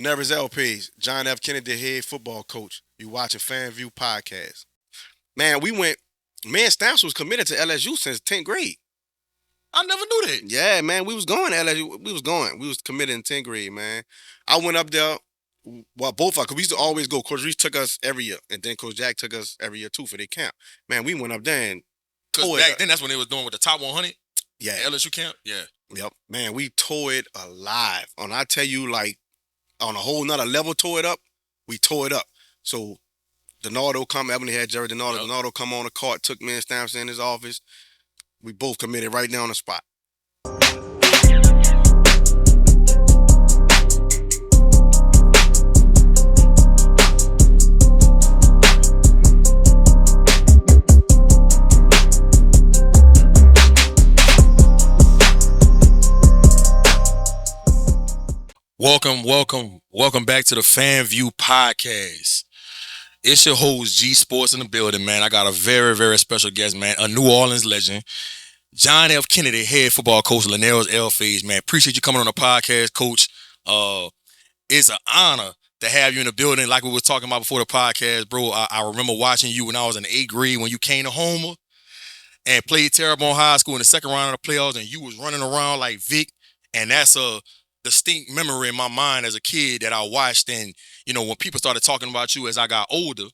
Lynaris Elpheage, John F. Kennedy head football coach. You watching FanView podcast. Man, me and Stamps was committed to LSU since 10th grade. I never knew that. Yeah, man, we was going to LSU. We was going. We was committed in 10th grade, man. I went up there, well, both of us, because we used to always go. Coach Reese took us every year, and then Coach Jack took us every year, too, for their camp. Man, we went up there and Because back then, that's when they was doing with the top 100. Yeah. LSU camp. Yeah. Yep. Man, we tore it alive. And I tell you, like, on a whole nother level, tore it up. We tore it up. So, Donaldo come, Ebony had Jerry Donaldo. Yep. Donaldo come on the court, took me and Stamps in his office. We both committed right there on the spot. Welcome back to the FanView podcast. It's your host, G Sports, in the building, man. I got a very, very special guest, man, a New Orleans legend, John F. Kennedy, head football coach, Lynaris Elpheage, man. Appreciate you coming on the podcast, Coach. It's an honor to have you in the building. Like we were talking about before the podcast, bro. I remember watching you when I was in the 8th grade when you came to Homer and played terrible in high school in the second round of the playoffs, and you was running around like Vic, and that's a distinct memory in my mind as a kid that I watched. And, you know, when people started talking about you as I got older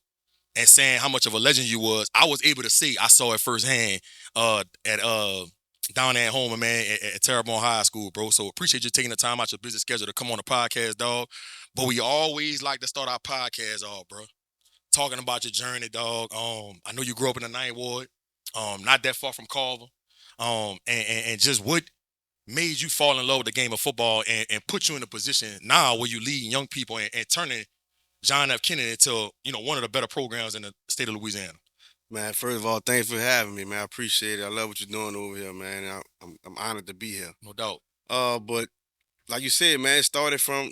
and saying how much of a legend you was, I was able to see, I saw it firsthand at down at home, man, at Terrebonne High School, bro. So appreciate you taking the time out your busy schedule to come on the podcast, dog. But we always like to start our podcast off, bro, talking about your journey, dog. I know you grew up in the 9th Ward, not that far from Carver, and just what made you fall in love with the game of football and put you in a position now where you lead young people and turning John F. Kennedy into, you know, one of the better programs in the state of Louisiana. Man, first of all, thanks for having me, man. I appreciate it. I love what you're doing over here, man. I'm honored to be here. No doubt. But like you said, man, it started from,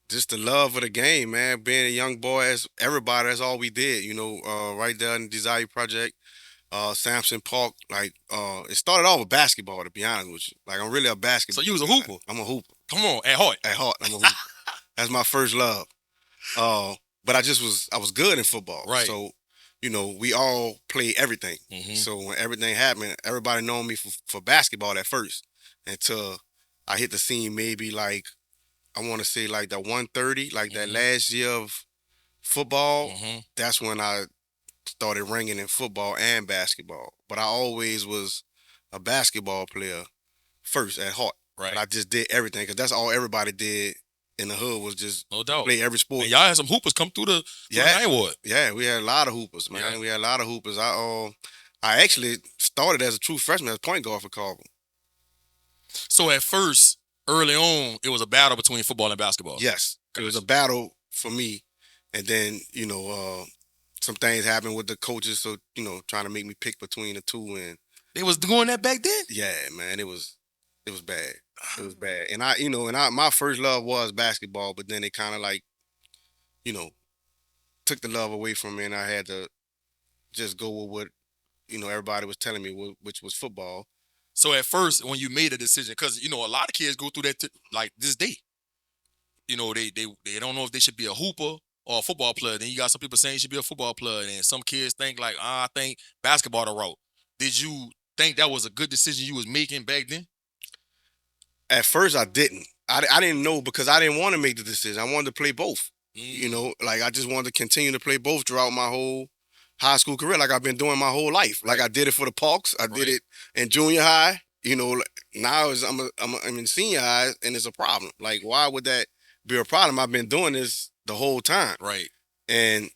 just the love of the game, man. Being a young boy, as everybody, that's all we did, right there in the Desire Project. Sampson Park, it started off with basketball, to be honest with you. Like, I'm really a basketball. So you was a hooper? I'm a hooper. Come on, at heart. At heart, I'm a hooper. That's my first love. But I was good in football. Right. So, we all play everything. Mm-hmm. So when everything happened, everybody known me for basketball at first until I hit the scene maybe I want to say the 130, that last year of football. Mm-hmm. That's when I started ringing in football and basketball. But I always was a basketball player first at heart. Right. But I just did everything because that's all everybody did in the hood was just no doubt play every sport. And y'all had some hoopers come through the 9th Ward. Yeah, we had a lot of hoopers, man. Yeah. We had a lot of hoopers. I actually started as a true freshman as point guard for Carver. So at first, early on, it was a battle between football and basketball. Yes. It was a battle for me. And then, some things happened with the coaches, so, trying to make me pick between the two. And they was doing that back then? Yeah, man, it was bad. It was bad. And my first love was basketball, but then they kind of took the love away from me, and I had to just go with what, everybody was telling me, which was football. So at first, when you made a decision, because, a lot of kids go through that this day. They don't know if they should be a hooper or a football player. Then you got some people saying you should be a football player, and some kids think I think basketball the route. Did you think that was a good decision you was making back then? At first, I didn't. I didn't know because I didn't want to make the decision. I wanted to play both. I just wanted to continue to play both throughout my whole high school career, like I've been doing my whole life. Like I did it for the Parks. I did it in junior high. Now I'm in senior high, and it's a problem. Like, why would that be a problem? I've been doing this the whole time. Right. And,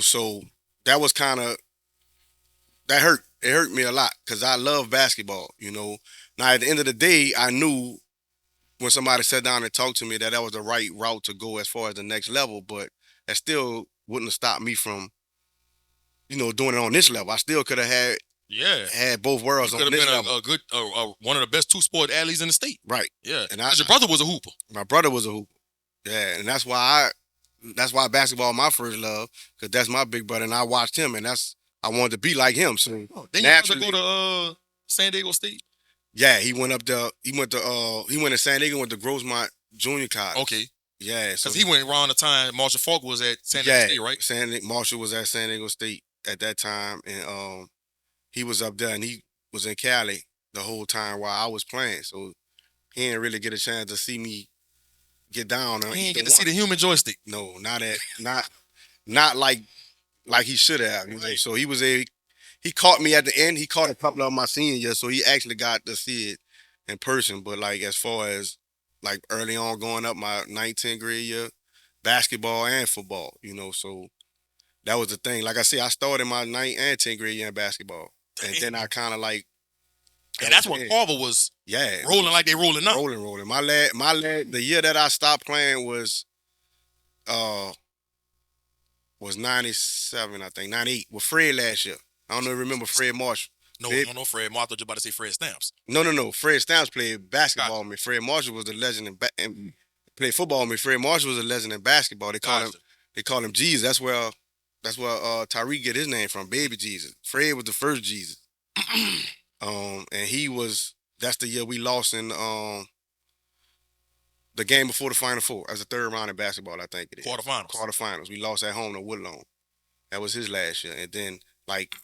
so that was that hurt. It hurt me a lot because I love basketball, Now, at the end of the day, I knew when somebody sat down and talked to me that was the right route to go as far as the next level, but that still wouldn't have stopped me from, doing it on this level. I still could have had both worlds on this level. Could have been a good, one of the best two-sport athletes in the state. Right. Yeah. And your brother was a hooper. My brother was a hooper. Yeah, and that's why basketball my first love, because that's my big brother, and I watched him, and I wanted to be like him. So then you go to San Diego State? Yeah, he went up there. He went to San Diego, went to Grossmont junior college. Okay. Yeah, so Because he went around the time Marshall Falk was at San Diego State, right? Marshall was at San Diego State at that time, and he was up there, and he was in Cali the whole time while I was playing. So he didn't really get a chance to see me get down on He ain't either get to one. see the human joystick. No, not like he should have. You know? So he caught me at the end. He caught a couple of my senior year, so he actually got to see it in person. But like as far as like early on going up my 19th grade year, basketball and football, so that was the thing. Like I said, I started my 9th and 10th grade year in basketball. Damn. And then I kind of like. And that's when Carver was rolling like they rolling now. Rolling. The year that I stopped playing was 97, I think, 98 with Fred last year. I don't know if you remember Fred Marshall. No, Fred Marshall. I thought you were about to say Fred Stamps. No. Fred Stamps played basketball with me. Fred Marshall was the legend and played football with me. Fred Marshall was a legend in basketball. They call him Jesus. That's where Tyreek get his name from, Baby Jesus. Fred was the first Jesus. And that's the year we lost in the game before the Final Four as a third round in basketball, I think it is. Quarterfinals. We lost at home to Woodlawn. That was his last year. And then, like,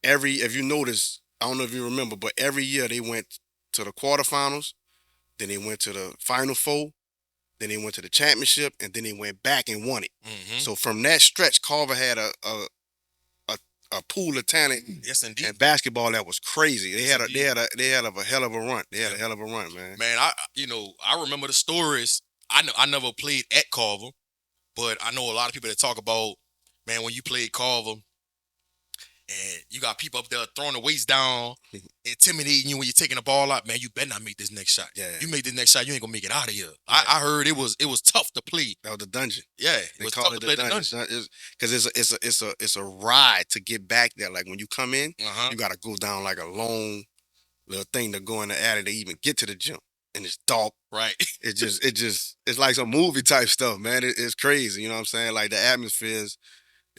if you notice, I don't know if you remember, but every year they went to the quarterfinals, then they went to the Final Four, then they went to the championship, and then they went back and won it. Mm-hmm. So from that stretch, Carver had a pool of talent, yes, indeed, and basketball that was crazy. They had a hell of a run. They had a hell of a run, man. Man, I remember the stories. I never played at Carver, but I know a lot of people that talk about, man, when you played Carver, and you got people up there throwing the weights down, intimidating you when you're taking the ball out. Man, you better not make this next shot. Yeah. You make this next shot, you ain't gonna make it out of here. Yeah. I heard it was tough to play. That was the dungeon. Yeah, it was tough to play the dungeon. Because it's a ride to get back there. Like when you come in, you gotta go down like a long little thing to go in the alley to even get to the gym. And it's dark. Right. It's like some movie type stuff, man. It's crazy. You know what I'm saying? Like the atmosphere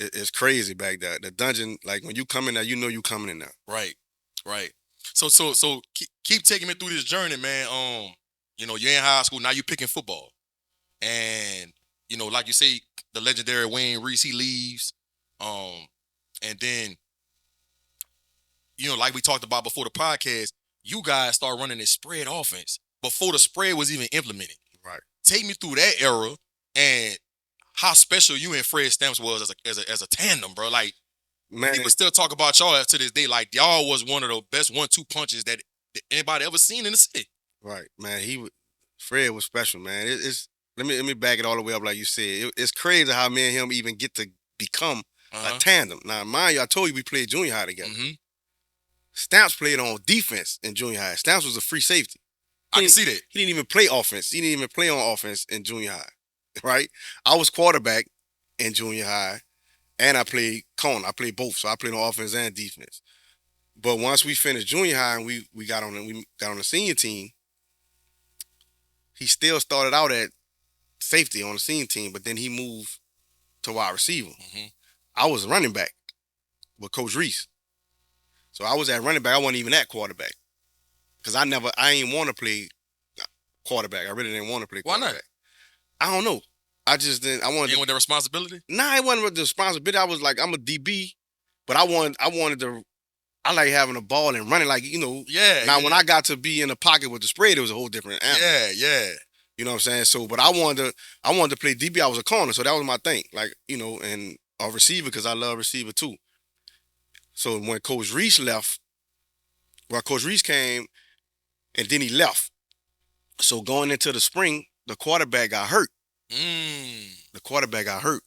it's crazy back there. The dungeon, like when you come in there, you know you coming in there. Right. So keep taking me through this journey, man. You're in high school, now you're picking football. And, like you say, the legendary Wayne Reese, he leaves. And then, like we talked about before the podcast, you guys start running this spread offense before the spread was even implemented. Right. Take me through that era and how special you and Fred Stamps was as a tandem, bro. Like, man, people still talk about y'all to this day. Like, y'all was one of the best 1-2 punches that anybody ever seen in the city. Right, man. Fred was special, man. Let me back it all the way up, like you said. It's crazy how me and him even get to become a tandem. Now, mind you, I told you we played junior high together. Mm-hmm. Stamps played on defense in junior high. Stamps was a free safety. I can see that. He didn't even play offense. He didn't even play on offense in junior high. Right? I was quarterback in junior high, and I played corner. I played both, so I played on offense and defense. But once we finished junior high and we got on the senior team, he still started out at safety on the senior team, but then he moved to wide receiver. Mm-hmm. I was running back with Coach Reese. So I was at running back. I wasn't even at quarterback. Because I didn't want to play quarterback. I really didn't want to play quarterback. Why not? I don't know. I just didn't. I wanted. You didn't want the responsibility? Nah, it wasn't with the responsibility. I was like, I'm a DB, but I wanted to. I like having a ball and running, like Yeah. Now when I got to be in the pocket with the spread, it was a whole different animal. Yeah. You know what I'm saying? So, but I wanted to play DB. I was a corner, so that was my thing. Like and a receiver because I love receiver too. So when Coach Reese left, Coach Reese came, and then he left. So going into the spring, the quarterback got hurt. The quarterback got hurt.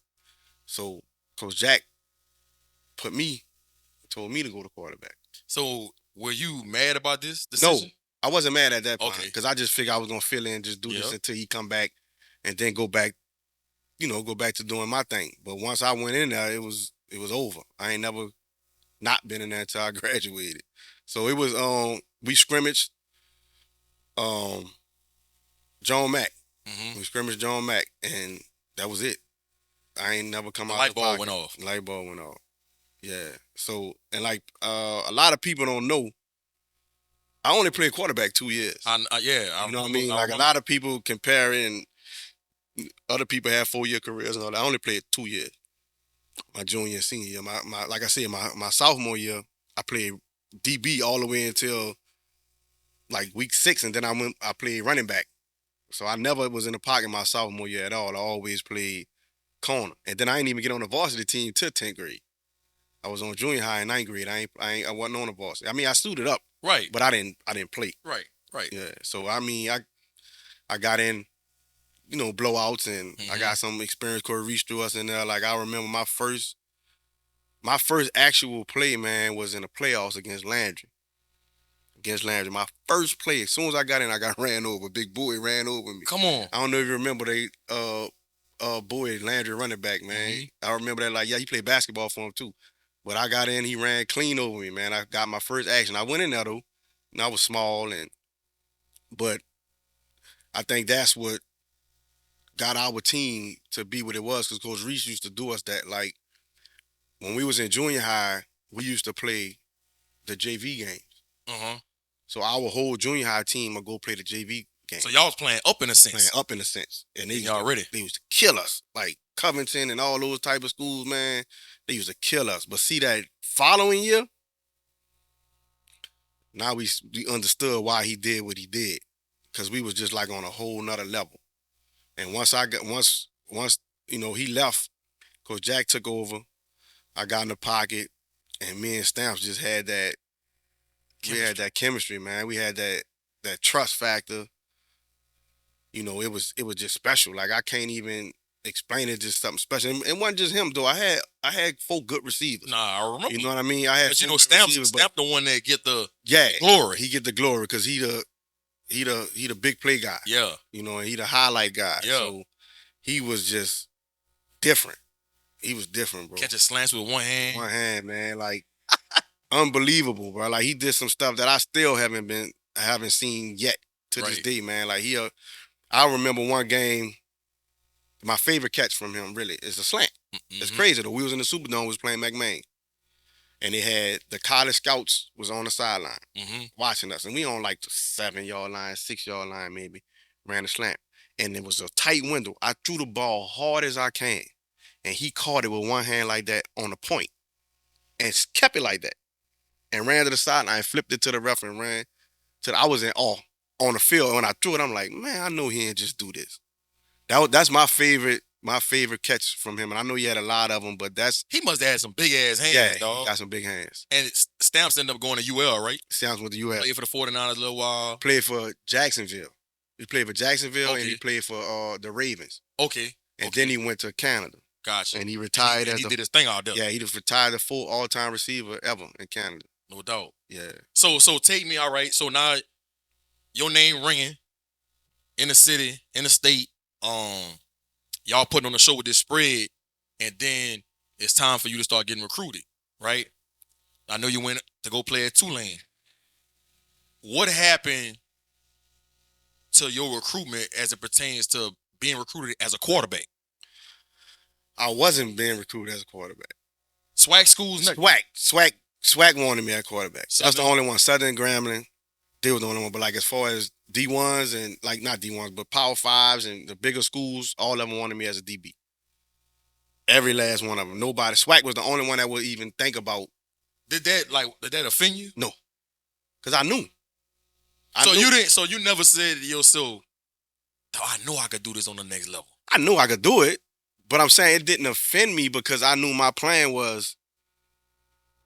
So Coach Jack told me to go to quarterback. So were you mad about this decision? No, I wasn't mad at that point. Okay. Because I just figured I was going to fill in and just do this until he come back and then go back to doing my thing. But once I went in there, it was over. I ain't never not been in there until I graduated. So it was, we scrimmaged John Mack. Mm-hmm. We scrimmaged John Mack, and that was it. I ain't never come out. Light bulb went off. Light bulb went off. Yeah. So, and like a lot of people don't know, I only played quarterback 2 years. Yeah, You know what I mean? Like a lot of people compare it, and other people have 4-year careers and all that. I only played 2 years. My junior and senior year. My like I said, my sophomore year, I played DB all the way until like week 6, and then I played running back. So I never was in the pocket my sophomore year at all. I always played corner. And then I didn't even get on the varsity team till 10th grade. I was on junior high in 9th grade. I wasn't on the varsity. I mean, I suited up. Right. But I didn't play. Right. Yeah. So I mean, I got in, blowouts, and I got some experience Corey reached through us in there. Like I remember my first actual play, man, was in the playoffs against Landry. My first play, as soon as I got in, I got ran over. Big Boy ran over me. Come on. I don't know if you remember Boy Landry running back, man. I remember that, like, yeah, he played basketball for him too. But I got in, he ran clean over me, man. I got my first action. I went in there though, and I was small, but I think that's what got our team to be what it was, because Coach Reese used to do us that. Like when we was in junior high, we used to play the JV games. So our whole junior high team would go play the JV game. So y'all was playing up in a sense. And they used to kill us. Like Covington and all those type of schools, man, they used to kill us. But see, that following year, now we understood why he did what he did. Because we was just like on a whole nother level. And once he left, Coach Jack took over, I got in the pocket, and me and Stamps just had that chemistry. We had that chemistry, man. We had that trust factor. It was just special. Like I can't even explain it. Just something special. And it wasn't just him though. I had 4 good receivers. Nah, I remember. You know what I mean? I had. But Stamp the one that get the glory. He get the glory because he the big play guy. Yeah. And he the highlight guy. Yeah. So he was just different. He was different, bro. Catching slants with one hand. One hand, man. Like unbelievable, bro. Like he did some stuff that I still haven't seen yet to this day, man. Like I remember one game, my favorite catch from him really is a slant. It's crazy though. We was in the Superdome, was playing McMain. And they had the college scouts was on the sideline watching us. And we on like the 7-yard line, 6-yard line maybe, ran a slant. And it was a tight window. I threw the ball hard as I can. And he caught it with one hand like that on the point. And kept it like that. And ran to the sideline, flipped it to the ref and ran till I was in awe on the field. And when I threw it, I'm like, man, I know he ain't just do this. That's my favorite catch from him. And I know he had a lot of them, but he must have had some big ass hands, dog. He got some big hands. And Stamps ended up going to UL, right? Stamps went to UL. Played for the 49ers a little while. Played for Jacksonville. He played for Jacksonville and he played for the Ravens. Okay. And then he went to Canada. Gotcha. And he retired he did his thing out there. Yeah, he just retired the full all-time receiver ever in Canada. No doubt. Yeah. So take me, all right. So now your name ringing in the city, in the state. Y'all putting on a show with this spread, and then it's time for you to start getting recruited, right? I know you went to go play at Tulane. What happened to your recruitment as it pertains to being recruited as a quarterback? I wasn't being recruited as a quarterback. SWAC schools? SWAC wanted me at quarterback. Southern? That's the only one. Southern, Grambling, they were the only one. But like as far as D1s and like not D1s, but Power 5s and the bigger schools, all of them wanted me as a DB. Every last one of them. Nobody. SWAC was the only one that would even think about. Did that offend you? No. Because I knew. So you never said to yourself, oh, I know I could do this on the next level. I knew I could do it. But I'm saying it didn't offend me because I knew my plan was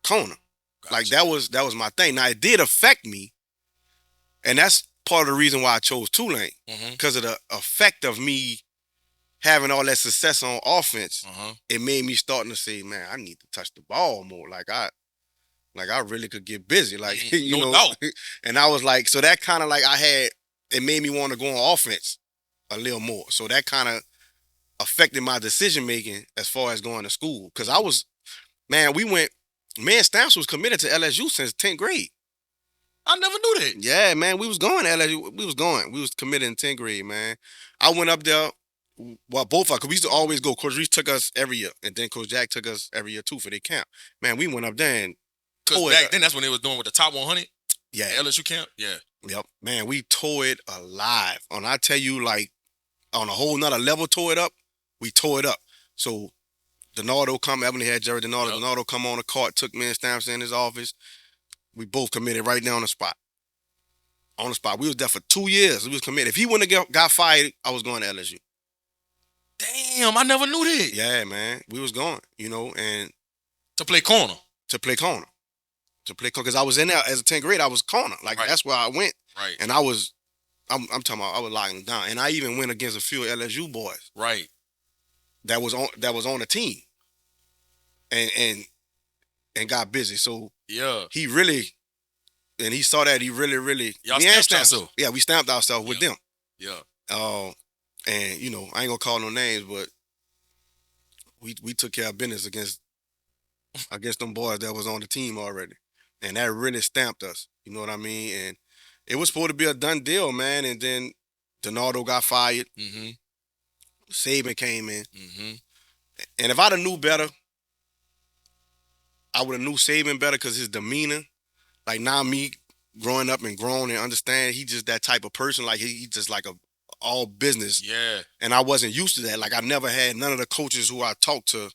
corner. Gotcha. Like that was my thing. Now it did affect me. And that's part of the reason why I chose Tulane. Because of the effect of me having all that success on offense. It made me starting to say, man, I need to touch the ball more. Like I really could get busy. Like, no doubt. And I was like, so that kind of like it made me want to go on offense a little more. So that kind of affected my decision making as far as going to school. Because me and Stamps was committed to LSU since 10th grade. I never knew that. Yeah, man, we was going to LSU. We was committed in 10th grade, man. I went up there, well, both of us, because we used to always go. Coach Reese took us every year, and then Coach Jack took us every year, too, for their camp. Man, we went up there and... Because back then, that's when they was doing with the top 100? Yeah. LSU camp? Yeah. Yep. Man, we tore it alive. And I tell you, like, on a whole nother level, tore it up. We tore it up. So Donaldo come, Ebony had Jerry Donaldo. Yep. Donaldo come on the court, took me and Stamps in his office. We both committed right there on the spot. On the spot. We was there for 2 years. We was committed. If he wouldn't have got fired, I was going to LSU. Damn, I never knew that. Yeah, man. We was going, and To play corner. to play corner. Because I was in there as a 10th grade, I was corner. Like, Right. that's where I went. Right. And I'm talking about, I was locking down. And I even went against a few LSU boys Right. that was on the team. And got busy. So Yeah. he really, and he saw that, he really, Y'all we ain't stamped yourself. Yeah, we stamped ourselves with them. Yeah. And I ain't gonna call no names, but we took care of business against them boys that was on the team already, and that really stamped us. You know what I mean? And it was supposed to be a done deal, man. And then Donaldo got fired. Mm-hmm. Saban came in, Mm-hmm. and if I'd have knew better, I would have knew Saban better because his demeanor. Like, now me growing up and grown and understand, he just that type of person. Like, he just like a all business. Yeah. And I wasn't used to that. Like, I never had none of the coaches who I talked to.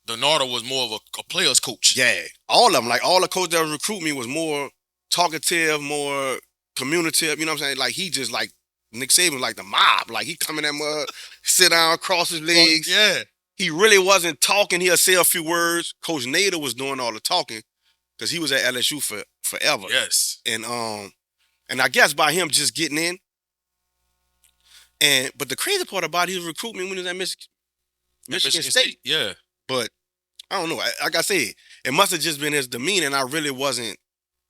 Donaldo was more of a player's coach. Yeah, all of them. Like, all the coaches that recruit me was more talkative, more communicative. You know what I'm saying? Like, he just like Nick Saban, like the mob. Like, he come in that mud, sit down, cross his legs. Yeah. He really wasn't talking. He'll say a few words. Coach Nader was doing all the talking because he was at LSU forever. Yes. And I guess by him just getting in. But the crazy part about his recruitment when he was at Michigan State. Yeah. But I don't know. Like I said, it must have just been his demeanor, and I really wasn't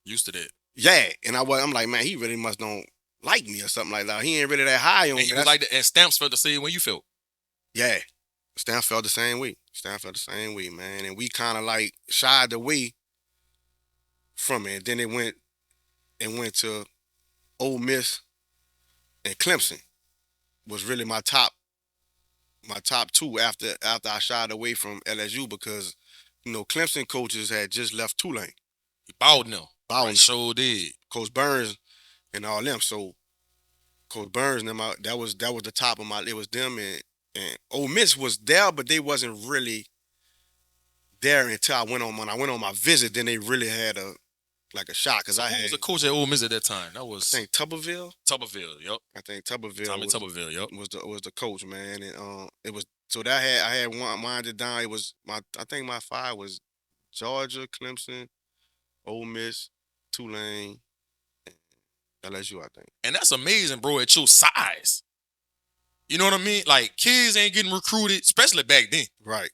Used to that. Yeah, and I'm like, man, he really must don't like me or something like that. He ain't really that high on me. And you was like that, and Stamps felt the same way you felt. Yeah, Stan felt the same way. Man. And we kind of like shied away from it. And then it went to Ole Miss and Clemson was really my top two after I shied away from LSU because, Clemson coaches had just left Tulane. He bowed them. Bowden. Right, sure did. Coach Burns and all them. So Coach Burns and them, that was the top of it was them and Ole Miss was there, but they wasn't really there until I went on my visit. Then they really had a shot because I Who had was the coach at Ole Miss at that time? That was I think Tuberville. Yep. I think Tuberville. Tuberville. Yep. Was the coach, man, and it was so that I had winded down. It was I think my five was Georgia, Clemson, Ole Miss, Tulane, and LSU, I think. And that's amazing, bro. At your size, you know what I mean? Like, kids ain't getting recruited, especially back then. Right.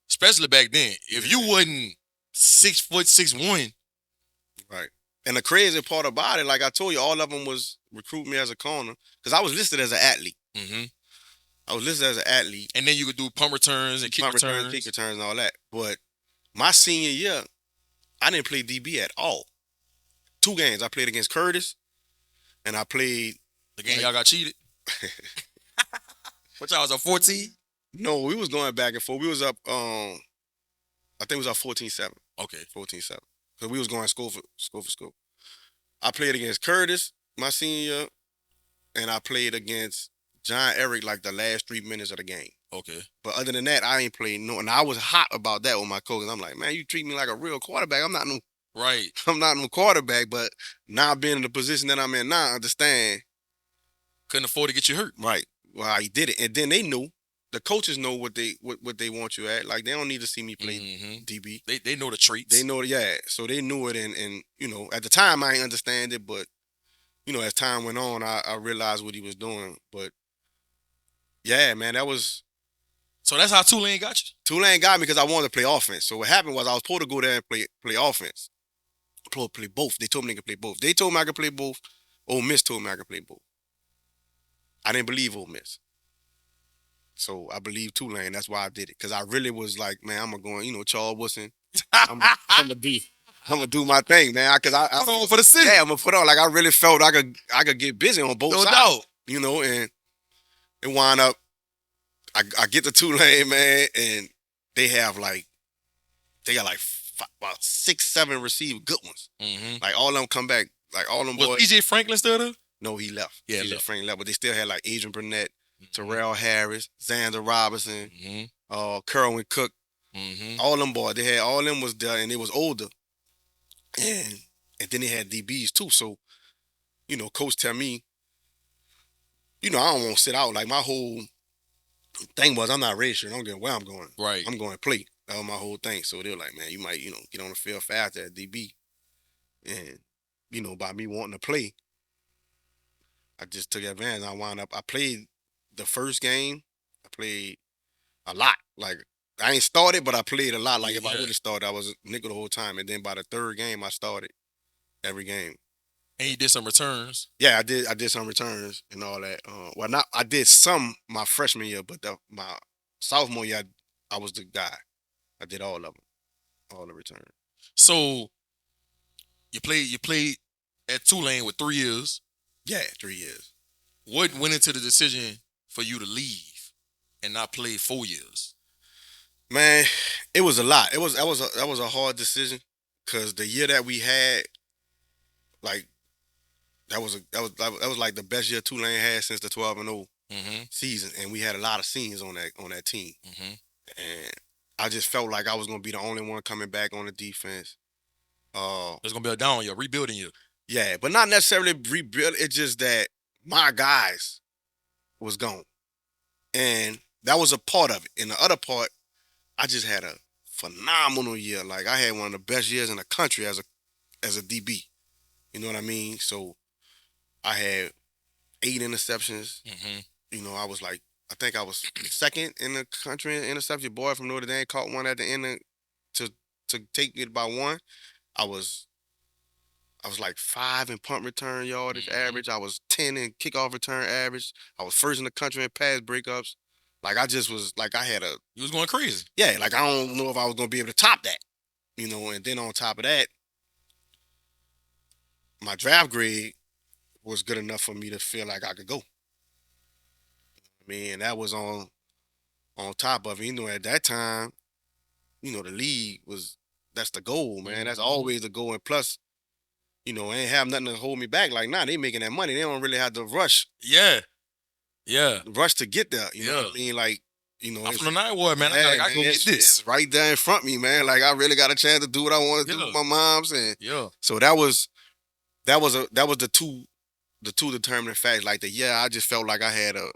If you wasn't 6'6'1", right. And the crazy part about it, like I told you, all of them was recruit me as a corner because I was listed as an athlete. mm-hmm. I was listed as an athlete. And then you could do punt returns and kick returns. Kick returns and all that. But my senior year, I didn't play DB at all. 2 games. I played against Curtis, and I played... The game y'all got cheated? What y'all was up 14? No, we was going back and forth. We was up, I think it was up 14-7. Okay. 14-7. Because we was going school for school. I played against Curtis my senior year, and I played against John Eric like the last 3 minutes of the game. Okay. But other than that, I ain't played no. And I was hot about that with my coach. I'm like, man, you treat me like a real quarterback. I'm not no quarterback. But now being in the position that I'm in now, I understand. Couldn't afford to get you hurt. Right. Well, he did it, and then they knew. The coaches know what they want you at. Like, they don't need to see me play DB. They know the traits. They know it, yeah. So they knew it, and at the time I didn't understand it, but as time went on, I realized what he was doing. But yeah, man, that was. So that's how Tulane got you? Tulane got me because I wanted to play offense. So what happened was I was supposed to go there and play offense. Play both. They told me I could play both. They told me I could play both. Ole Miss told me I could play both. I didn't believe Ole Miss. So I believed Tulane. That's why I did it. Because I really was like, man, I'm going to Charles Woodson. I'm going to do my thing, man. Because I put on for the city. Yeah, I'm going to put on. Like, I really felt I could get busy on both sides. No. And it wound up, I get to Tulane, man, and they got like about 6, 7 received good ones. Mm-hmm. Like, all of them come back Like all them Was boys. PJ Franklin still there? No, he left. Yeah, PJ left. Franklin left, but they still had like Adrian Burnett, Mhm. Terrell Harris, Xander Robinson, Mhm. Kerwin Cook. Mhm. All them boys. They had all them was there, and they was older. And then they had DBs too. So, coach tell me, I don't want to sit out. Like my whole thing was I'm not registered. I don't get where I'm going. Right. I'm going to play. That was my whole thing. So they were like, man, you might, get on the field faster at DB. And, by me wanting to play, I just took advantage. I played the first game. I played a lot. Like I ain't started, but I played a lot. Like if I would have started, I was nickel the whole time. And then by the third game, I started every game. And you did some returns. Yeah, I did. I did some returns and all that. Well, not I did some my freshman year, but my sophomore year, I was the guy. I did all of them, all the returns. So you played at Tulane with 3 years. Yeah, 3 years. What went into the decision for you to leave and not play 4 years? Man, it was a lot. That was a hard decision because the year that we had, like that was like the best year Tulane had since the 12-0 Mm-hmm. season, and we had a lot of seniors on that team, Mm-hmm. and I just felt like I was gonna be the only one coming back on the defense. It's gonna be a down year, rebuilding year. Yeah, but not necessarily rebuild. It's just that my guys was gone, and that was a part of it. And the other part, I just had a phenomenal year. Like I had one of the best years in the country as a DB. You know what I mean? So I had 8 interceptions. Mm-hmm. I think I was second in the country in interception. Boy from Notre Dame caught one at the end to take it by one. I was like 5 in punt return yardage average. I was 10 in kickoff return average. I was first in the country in pass breakups. Like I just was like I had a You was going crazy. yeah. Like I don't know if I was gonna be able to top that. And then on top of that, my draft grade was good enough for me to feel like I could go. I mean, that was on top of it. At that time, the league that's the goal, man. That's always the goal. And plus, ain't have nothing to hold me back. Like, nah, they making that money. They don't really have to rush Yeah. Yeah. to get there. You know what I mean? Like, I'm from the Night Ward, man. yeah, I gotta go get this. It's right there in front of me, man. Like I really got a chance to do what I want to do with my moms. And so that was the two determining facts. Like I just felt like I had a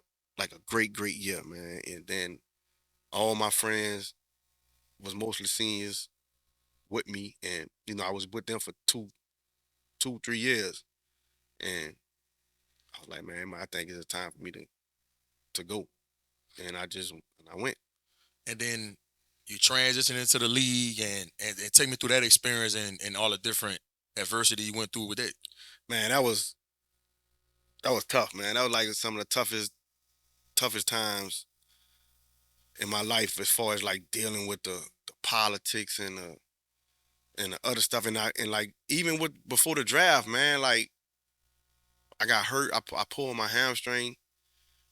great year, man. And then all my friends was mostly seniors with me, and I was with them for 3 years, and I was like, man, I think it's time for me to go, and I went. And then you transitioned into the league and take me through that experience and all the different adversity you went through with it. Man, that was tough, man. That was like some of the toughest times in my life as far as like dealing with the politics and the other stuff, and like even before the draft, man, like I got hurt. I pulled my hamstring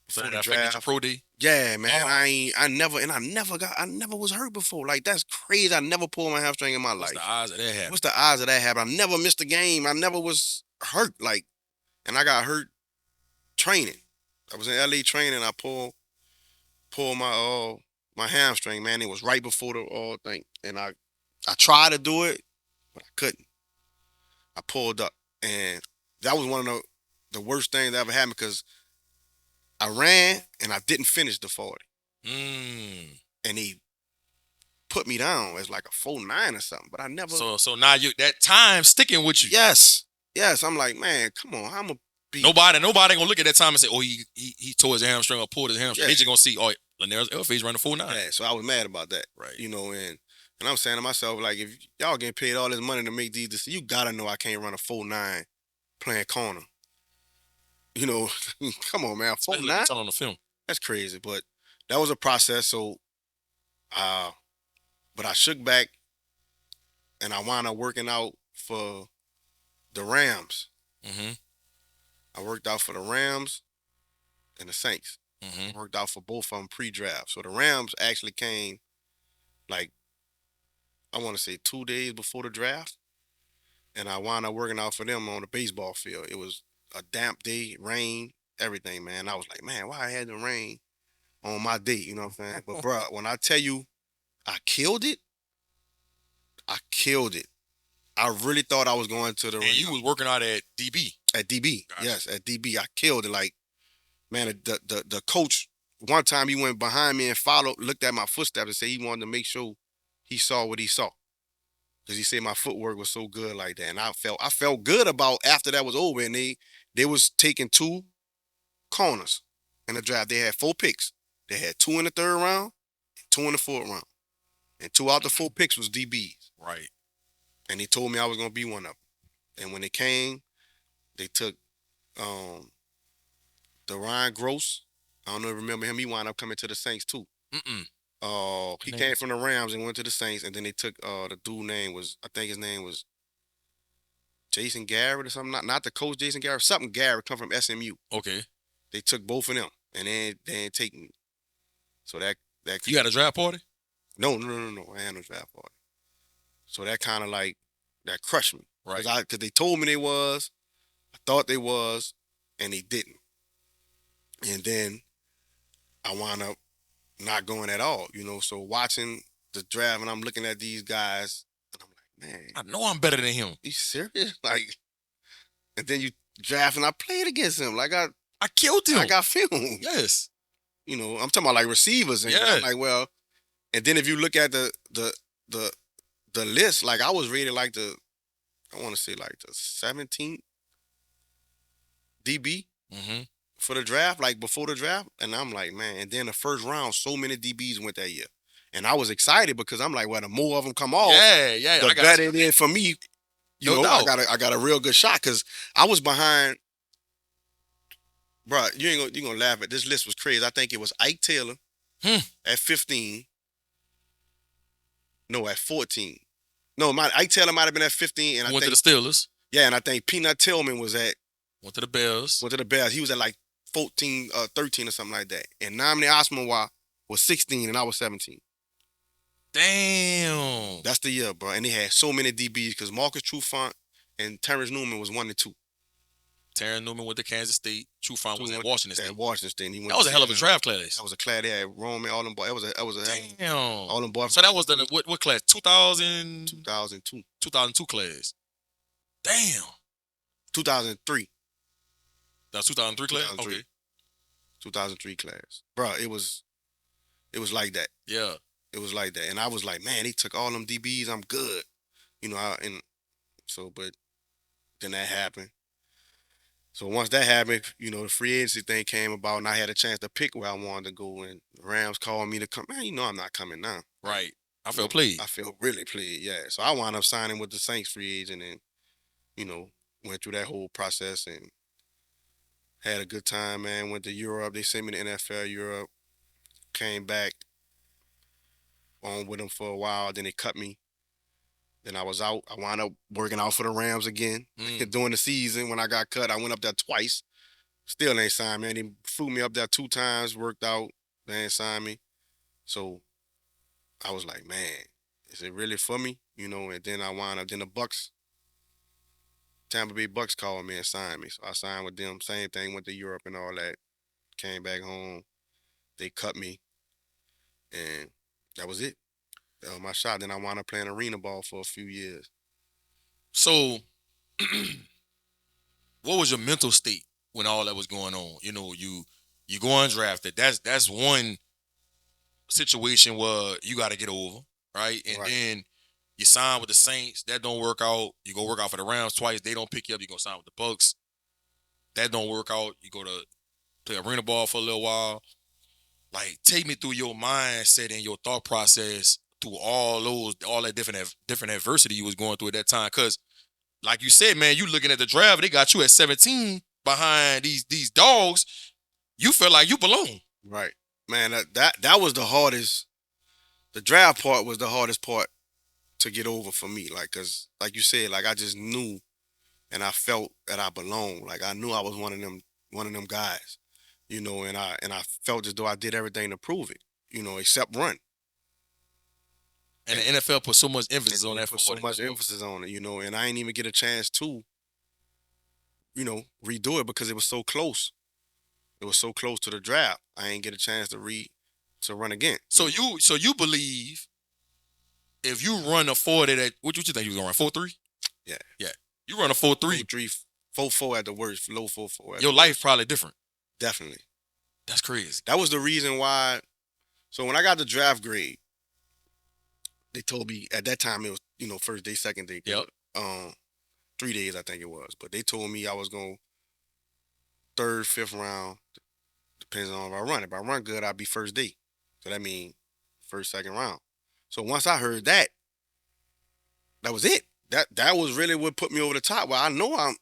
So before that the affected your draft. pro day? Yeah, man. Oh. I never was hurt before. Like that's crazy. I never pulled my hamstring in my What's life. the odds of that happening? What's the odds of that happening? I never missed a game. I never was hurt. Like, and I got hurt training. I was in LA training. I pulled my hamstring. Man, it was right before the thing, and I tried to do it, but I couldn't. I pulled up, and that was one of the worst things that ever happened because I ran and I didn't finish the 40. And he put me down as like a 4.9 or something, but I never. So now that time sticking with you. Yes. I'm like, man, come on, I'm gonna be. Nobody gonna look at that time and say, oh, he tore his hamstring or pulled his hamstring. Yeah. They just gonna see, oh, Lynaris Elpheage running 4.9. Yeah, so I was mad about that, Right? And I'm saying to myself, like, if y'all getting paid all this money to make these decisions, you gotta know I can't run a 4.9 playing corner. Come on, man, 4.9. On the film. That's crazy, but that was a process. So, but I shook back, and I wound up working out for the Rams. Mm-hmm. I worked out for the Rams and the Saints. Mm-hmm. I worked out for both of them pre-draft. So the Rams actually came, like, I want to say 2 days before the draft. and I wound up working out for them on the baseball field. It was a damp day, rain, everything, man. I was like, man, why I had the rain on my day? You know what I'm saying? But bro, when I tell you I killed it, I killed it. I really thought I was going to the And ring you was working out at DB. at DB. Gotcha. Yes, at DB, I killed it. Like, man, the coach one time he went behind me and followed, looked at my footsteps and said he wanted to make sure he saw what he saw. Because he said my footwork was so good like that. And I felt good about after that was over, and they was taking 2 corners in the draft. They had 4 picks. They had 2 in the 3rd round, 2 in the 4th round. And 2 out the 4 picks was DBs. Right. And he told me I was gonna be one of them. And when it came, they took the Ryan Gross. I don't know if you remember him. He wound up coming to the Saints too. He came from the Rams and went to the Saints, and then they took the dude name was, I think his name was Jason Garrett or something. Not the coach Jason Garrett. Something Garrett come from SMU. Okay. They took both of them, and then they ain't taking me. So that You got a draft party? no. I had no draft party. So that kind of like that crushed me. Right. Because they told me they was, I thought they was, and they didn't. And then I wound up not going at all, you know. So watching the draft, and I'm looking at these guys, and I'm like, man, I know I'm better than him. you serious? Like, and then you draft, and I played against him. Like I killed him. I got film. Yes. You know, I'm talking about like receivers, and Yeah. I'm like, well, and then if you look at the list, like I was rated like I want to say like the 17th DB for the draft, like before the draft. And I'm like, man, and then the first round, so many DBs went that year. And I was excited because I'm like, well, the more of them come off, Yeah. the better it is for me. You No know, doubt. I got a real good shot because I was behind, bro. You gonna laugh at this list was crazy. I think it was Ike Taylor at 15. No, at 14. No, Ike Taylor might have been at 15, and I Went think to the Steelers. yeah, and I think Peanut Tillman was at Went to the Bears. went to the Bears. He was at like 14, 13 or something like that. And Namdi Osmanwa was 16 and I was 17. Damn. That's the year, bro. And they had so many DBs because Marcus Trufant and Terrence Newman was 1 and 2. Terrence Newman went to Kansas State. Trufant was at Washington State. At Washington State. He went That was to a hell of a State. draft class. That was a class. They had Roman, all them boys. That was a Damn. all them boys. So that was the what class? 2002. 2002 class. Damn. 2003. That's 2003 class? 2003. Okay. 2003 class. Bro, it was like that. Yeah. It was like that. And I was like, man, they took all them DBs. I'm good. You know, but then that happened. So once that happened, you know, the free agency thing came about and I had a chance to pick where I wanted to go. And the Rams called me to come. Man, you know I'm not coming now. Right. I felt played. I felt really played, yeah. So I wound up signing with the Saints free agent and, you know, went through that whole process and had a good time, man. Went to Europe. They sent me to NFL Europe. Came back on with them for a while. Then they cut me. Then I was out. I wound up working out for the Rams again. During the season when I got cut, I went up there twice. Still ain't signed me. They flew me up there 2 times, worked out. They ain't signed me. So I was like, man, is it really for me? You know, and then I wound up, then the Bucks, Tampa Bay Bucks called me and signed me. So I signed with them. Same thing, went to Europe and all that. Came back home. They cut me. And that was it. That was my shot. Then I wound up playing arena ball for a few years. So what was your mental state when all that was going on? You know, you go undrafted. That's one situation where you got to get over, right? And then you sign with the Saints. That don't work out. You go work out for the Rams twice. They don't pick you up. You go sign with the Bucks. That don't work out. You go to play arena ball for a little while. Like, take me through your mindset and your thought process through all that different adversity you was going through at that time. Because, like you said, man, you looking at the draft, they got you at 17 behind these dogs. You felt like you belong. Right. Man, that was the hardest. The draft part was the hardest part to get over for me. Like, cause like you said, like I just knew and I felt that I belonged. Like I knew I was one of them guys. You know, and I felt as though I did everything to prove it, you know, except run. And the NFL put so much emphasis on that put for so much emphasis on it, and I didn't even get a chance to, redo it because it was so close. It was so close to the draft. I ain't get a chance to run again. So you believe if you run a 40 that what you think you was gonna run 4.3? Yeah. Yeah. You run a 4.3. 4.3, 4.4 at the worst, low 4.4. Your life probably different. Definitely. That's crazy. That was the reason why. So when I got the draft grade, they told me at that time it was, first day, second day. Yep. 3 days I think it was. But they told me I was going third, fifth round, depends on if I run. If I run good, I'll be first day. So that means first, second round. So once I heard that, that was it. That was really what put me over the top. Well, I know I'm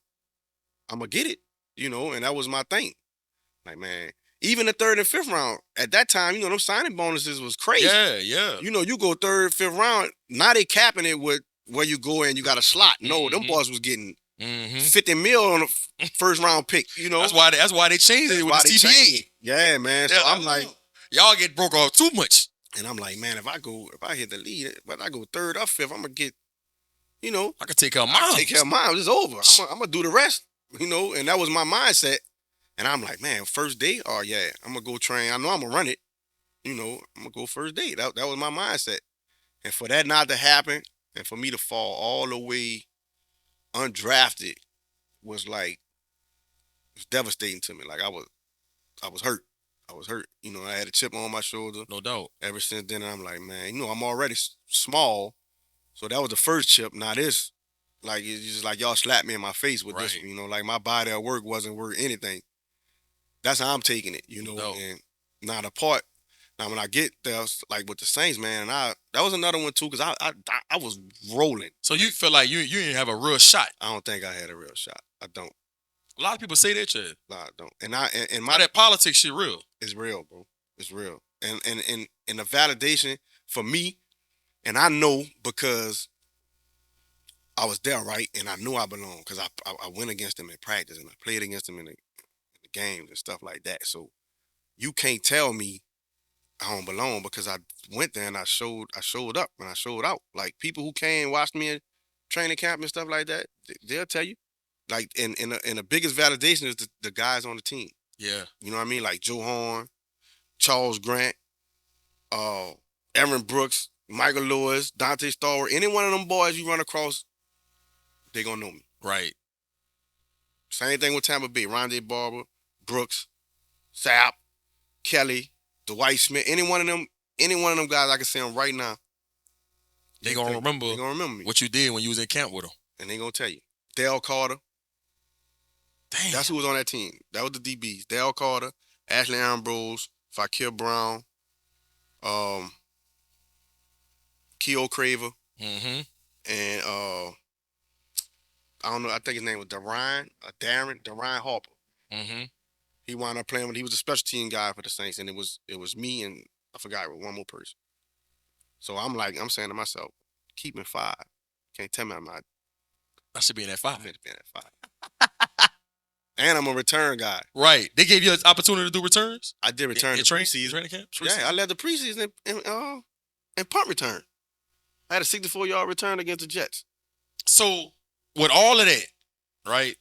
gonna get it, and that was my thing. Like, man, even the third and fifth round at that time, them signing bonuses was crazy. Yeah. You go third, fifth round. Now they capping it with where you go and you got a slot. No, them boys was getting 50 mil on the first round pick. That's why they changed it with the CBA. Yeah, man. So I'm like, y'all get broke off too much. And I'm like, man, if I hit the lead, but I go third or fifth, I'm gonna get, I can take care of mine. Take care of mine. It's over. I'm gonna do the rest. And that was my mindset. And I'm like, man, first day, oh yeah, I'm gonna go train. I know I'm gonna run it. I'm gonna go first day. That was my mindset. And for that not to happen, and for me to fall all the way undrafted was like, it's devastating to me. Like I was hurt. I was hurt. I had a chip on my shoulder. No doubt. Ever since then, I'm like, man, I'm already small. So that was the first chip. Now this, like, it's just like y'all slapped me in my face with this one. Like my body at work wasn't worth anything. That's how I'm taking it, No. And now the part, now when I get there, like with the Saints, man, that was another one too, because I was rolling. So you feel like you didn't have a real shot? I don't think I had a real shot. I don't. A lot of people say that shit. No, I don't. And that politics shit real. It's real, bro. It's real. And the validation for me, and I know because I was there, right? And I knew I belonged because I went against them in practice and I played against them in the games and stuff like that. So you can't tell me I don't belong because I went there and I showed up and I showed out. Like people who came watched me at training camp and stuff like that, they'll tell you. Like and the biggest validation is the guys on the team. Yeah. You know what I mean? Like Joe Horn, Charles Grant, Aaron Brooks, Michael Lewis, Dante Stallworth, any one of them boys you run across, they gonna know me. Right. Same thing with Tampa Bay. Rondé Barber, Brooks, Sapp, Kelly, Dwight Smith, any one of them guys I can see them right now. They gonna remember me. What you did when you was in camp with them. And they gonna tell you. Dale Carter. Damn. That's who was on that team. That was the DBs. Dale Carter, Ashley Ambrose, Fakir Brown, Keo Craver, and I don't know, I think his name was Darren Harper. He wound up playing he was a special team guy for the Saints, and it was me and I forgot one more person. So I'm saying to myself, keep me 5. Can't tell me I should be in that 5. I should be in that 5. And I'm a return guy. Right. They gave you an opportunity to do returns? I did return in preseason. Training camp? Yeah, I led the preseason and punt return. I had a 64-yard return against the Jets. So, with all of that, right,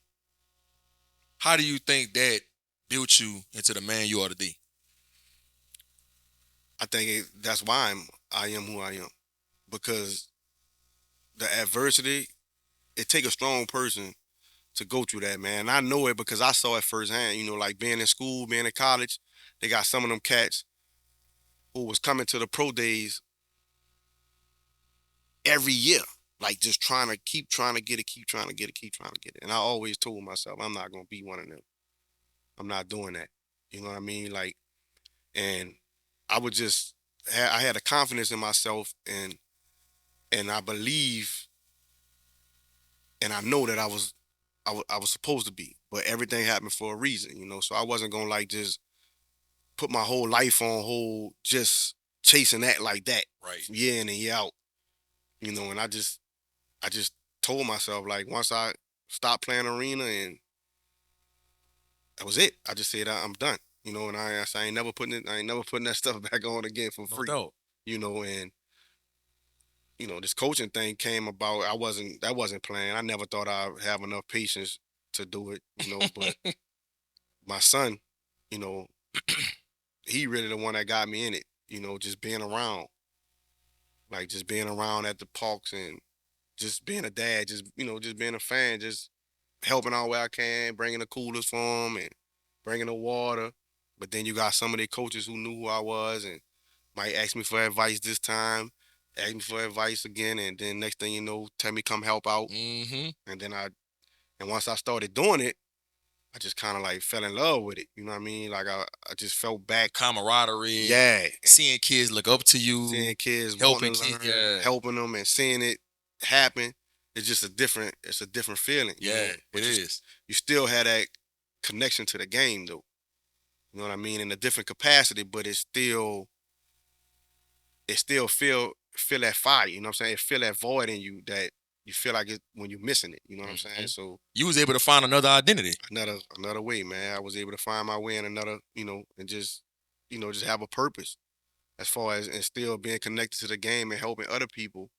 how do you think that built you into the man you are today? I think that's why I am who I am. Because the adversity, it takes a strong person to go through that, man. I know it because I saw it firsthand. Like being in school, being in college, they got some of them cats who was coming to the pro days every year, like just trying to get it. And I always told myself, I'm not gonna be one of them. I'm not doing that. You know what I mean? Like, and I would I had a confidence in myself, and I believe, and I know that I was supposed to be, but everything happened for a reason, so I wasn't gonna like just put my whole life on hold just chasing that like that, right? Year in and year out, and I just told myself, like, once I stopped playing arena, and that was it. I just said I'm done, and I ain't never putting that stuff back on again for free, No doubt. And this coaching thing came about. That wasn't planned. I never thought I'd have enough patience to do it, but my son, you know, he really the one that got me in it, just being around, like just being around at the parks and just being a dad, just being a fan, just helping out where I can, bringing the coolers for him and bringing the water. But then you got some of the coaches who knew who I was and might ask me for advice this time, ask me for advice again, and then next thing you know, tell me come help out. Mm-hmm. And once I started doing it, I just kind of like fell in love with it. You know what I mean? Like I just felt back. Camaraderie. Yeah. Seeing kids look up to you. Seeing kids helping wanting to kids, learn, helping them and seeing it happen. It's just it's a different feeling. Yeah, But it is. You still had that connection to the game though. You know what I mean? In a different capacity, but it still feel that fire, you know what I'm saying? It feel that void in you that you feel like it when you're missing it, you know what I'm saying? So you was able to find another identity. Another way, man. I was able to find my way in another, and just have a purpose as far as and still being connected to the game and helping other people.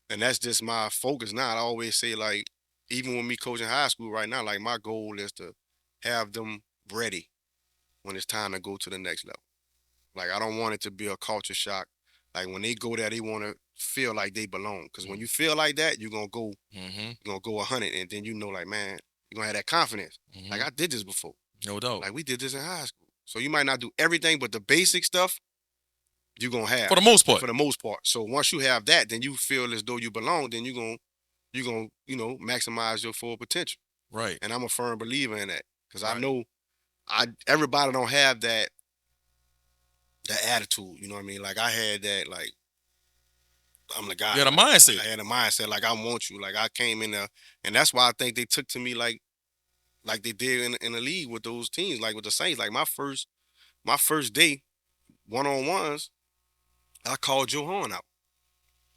And that's just my focus now. I always say like even with me coaching high school right now, like my goal is to have them ready when it's time to go to the next level. Like I don't want it to be a culture shock. Like when they go there, they want to feel like they belong. Because when you feel like that, you're gonna go 100, and then like man, you're gonna have that confidence. Like I did this before. No doubt. Like we did this in high school. So you might not do everything, but the basic stuff you're gonna have For the most part. For the most part. So once you have that, then you feel as though you belong. Then you're gonna maximize your full potential. Right. And I'm a firm believer in that because Right. I know everybody don't have that attitude. You know what I mean? Like I had that. Like I'm the guy. You had a mindset. I had a mindset. Like I want you. Like I came in there, and that's why I think they took to me like they did in the league with those teams, like with the Saints. Like my first day, one-on-ones, I called Joe Horn out.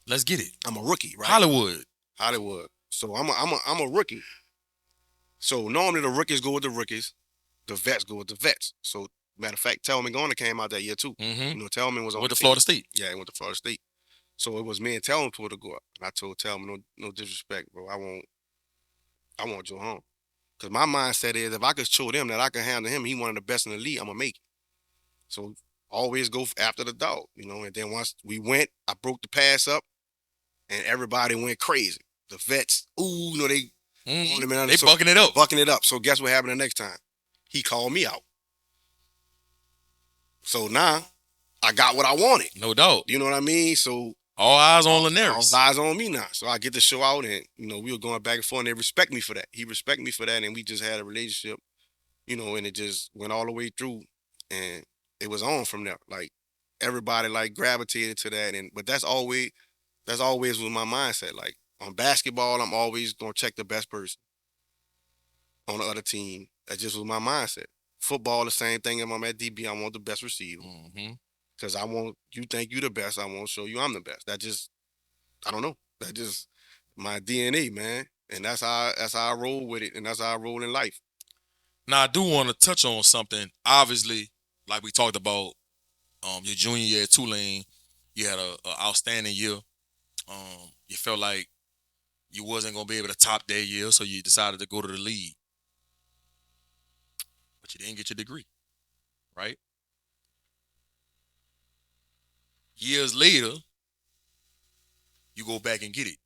Let's get it. I'm a rookie, right? Hollywood. So I'm a rookie. So normally the rookies go with the rookies, the vets go with the vets. So matter of fact, Tellman Garner came out that year too. Tellman was on with the team. Florida State. Yeah, he went to Florida State. So it was me and Tellman to go up. And I told Tellman, no disrespect, bro. I want Joe Horn. Because my mindset is if I could show them that I can handle him, he one of the best in the league, I'm going to make it. So always go after the dog, And then once we went, I broke the pass up, and everybody went crazy. The vets, they bucking it up. Bucking it up. So guess what happened the next time? He called me out. So now I got what I wanted. No doubt. You know what I mean? So all eyes on Lynaris. All eyes on me now. So I get to show out, and we were going back and forth, and they respect me for that. He respect me for that, and we just had a relationship, and it just went all the way through, and it was on from there. Like everybody like gravitated to that, but that's always with my mindset. Like on basketball, I'm always gonna check the best person on the other team. That just was my mindset. Football, the same thing. If I'm at DB, I want the best receiver. Because I want you think you the best. I want to show you I'm the best. I don't know. That just my DNA, man. And that's how I roll with it, and that's how I roll in life. Now I do want to touch on something. Obviously, like we talked about, your junior year at Tulane, you had a outstanding year. You felt like you wasn't gonna be able to top that year, so you decided to go to the league. But you didn't get your degree, right? Years later, you go back and get it.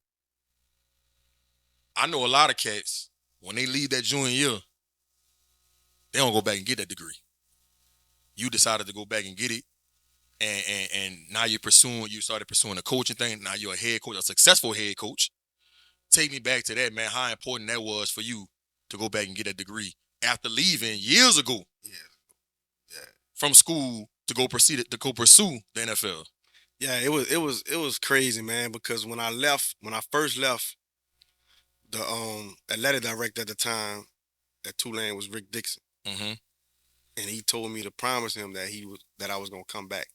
I know a lot of cats, when they leave that junior year, they don't go back and get that degree. You decided to go back and get it, and now you started pursuing the coaching thing. Now you're a head coach, a successful head coach. Take me back to that, man, how important that was for you to go back and get that degree after leaving years ago from school to go pursue the NFL. Yeah, it was crazy, man, because when I first left, the athletic director at the time at Tulane was Rick Dixon. And he told me to promise him that I was gonna come back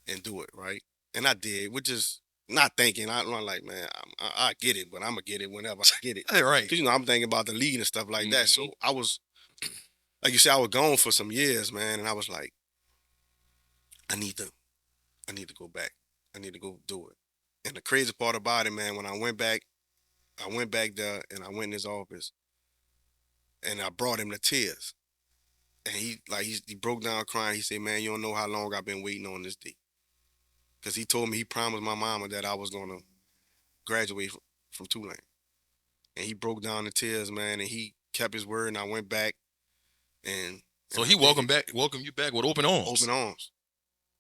and do it, right? And I did, which is not thinking. I'm like, man, I get it, but I'm gonna get it whenever I get it. Right. Because I'm thinking about the league and stuff like that. So I was, like you said, I was gone for some years, man, and I was like, I need to go back. I need to go do it. And the crazy part about it, man, when I went back there and I went in his office and I brought him to tears. And he broke down crying. He said, "Man, you don't know how long I've been waiting on this day." Because he told me he promised my mama that I was gonna graduate from Tulane. And he broke down in tears, man, and he kept his word. And I went back and So I he did it. welcomed you back with open arms. Open arms,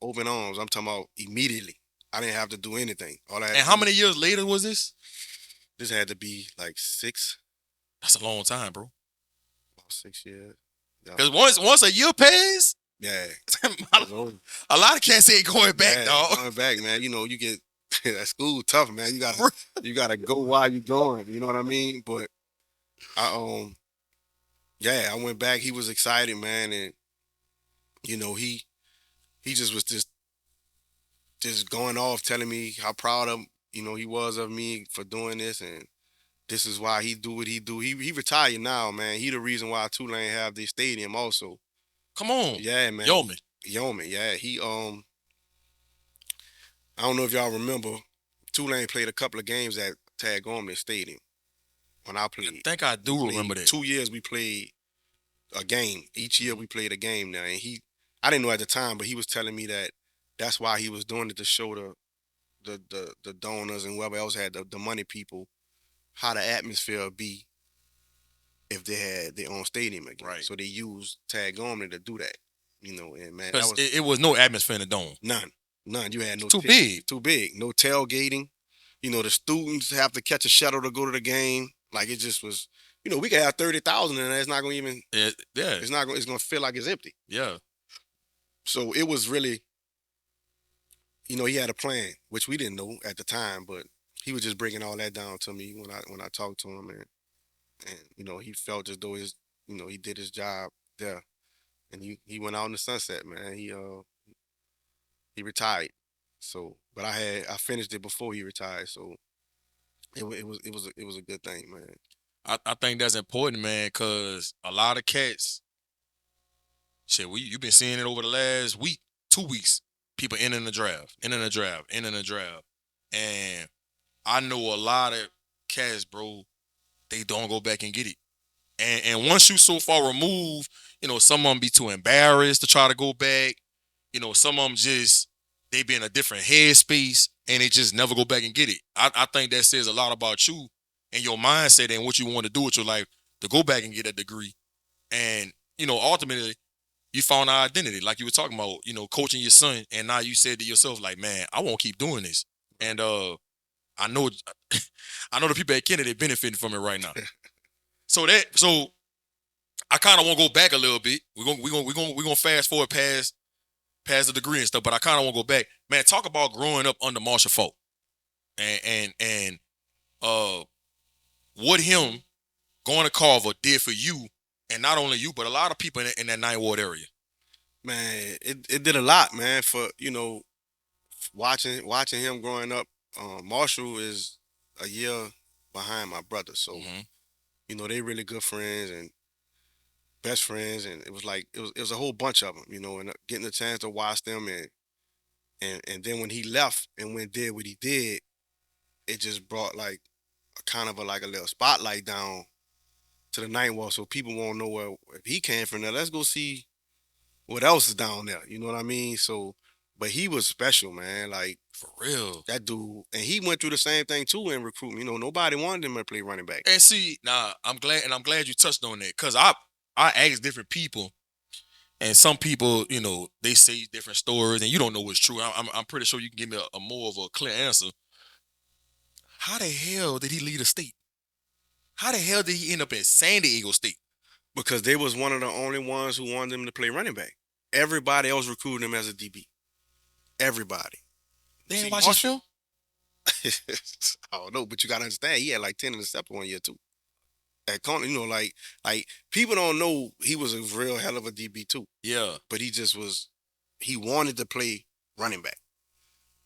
open arms. I'm talking about immediately. I didn't have to do anything. All I had And to how do, many years later was this? this had to be like That's a long time, bro. about 6 years. Yeah, Because once a year passed, yeah. a lot of cats ain't going back, Yeah, dog. going back, man. You know, you get at school tough, man. You gotta go while you going. You know what I mean? But I yeah, I went back. He was excited, man, and you know he just was just going off telling me how proud of he was of me for doing this, and this is why he do what he do. He retired now, man. He the reason why Tulane have this stadium also. Come on. Yeah, man. Yeoman. Yeoman, yeah. He I don't know if y'all remember, Tulane played a couple of games at Tag Gorman Stadium when I I played. think I do remember that. 2 years we played a game. Each year we played a game now. And I didn't know at the time, but he was telling me that that's why he was doing it to show the donors and whoever else had the money people how the atmosphere would be if they had their own stadium again. Right. So they used Tag Gorman to do that. And man, that Because was it was no atmosphere in the dome. none. None. You had no Too big. Too big. No tailgating. The students have to catch a shuttle to go to the game. Like it just was. We could have 30,000 in there. It's not gonna even. Yeah. It's not gonna. It's gonna feel like it's empty. Yeah. So it was really. He had a plan, which we didn't know at the time, but he was just breaking all that down to me when I talked to him, and he felt as though he did his job there, and he went out in the sunset, man. He retired. So, but I finished it before he retired, so it was a good thing, man. I think that's important, man, because a lot of cats, shit, you've been seeing it over the last week, 2 weeks. People entering the draft, entering the draft, entering the draft. And I know a lot of cats, bro, they don't go back and get it. And once you so far removed, some of them be too embarrassed to try to go back. Some of them just, they be in a different headspace and they just never go back and get it. I think that says a lot about you and your mindset and what you want to do with your life to go back and get a degree. And, ultimately, you found our identity, like you were talking about, coaching your son, and now you said to yourself, like, man, I won't keep doing this. And I know I know the people at Kennedy benefiting from it right now. So I kind of want to go back a little bit. We're gonna fast forward past the degree and stuff, but I kind of want to go back. Man, talk about growing up under Marshall Faulk and what him going to Carver did for you, and not only you, but a lot of people in that Ninth Ward area. Man, it did a lot, man. For watching him growing up. Marshall is a year behind my brother, so they really good friends and best friends, and it was like it was a whole bunch of them, and getting the chance to watch them, and then when he left and did what he did, it just brought like a kind of like a little spotlight down to the Ninth Ward, so people won't know where if he came from there. Let's go see what else is down there. You know what I mean? So, but he was special, man. Like For real. that dude, and he went through the same thing too in recruitment. Nobody wanted him to play running back. And see, now I'm glad you touched on that, because I asked different people, and some people, they say different stories, and you don't know what's true. I'm pretty sure you can give me a more of a clear answer. How the hell did he leave the state? How the hell did he end up at San Diego State? Because they was one of the only ones who wanted him to play running back. Everybody else recruited him as a DB. Everybody. They See, ain't watch his film? I don't know, but you gotta understand, he had like 10 interceptions one year too. At Coney, like people don't know he was a real hell of a DB too. Yeah. But he wanted to play running back.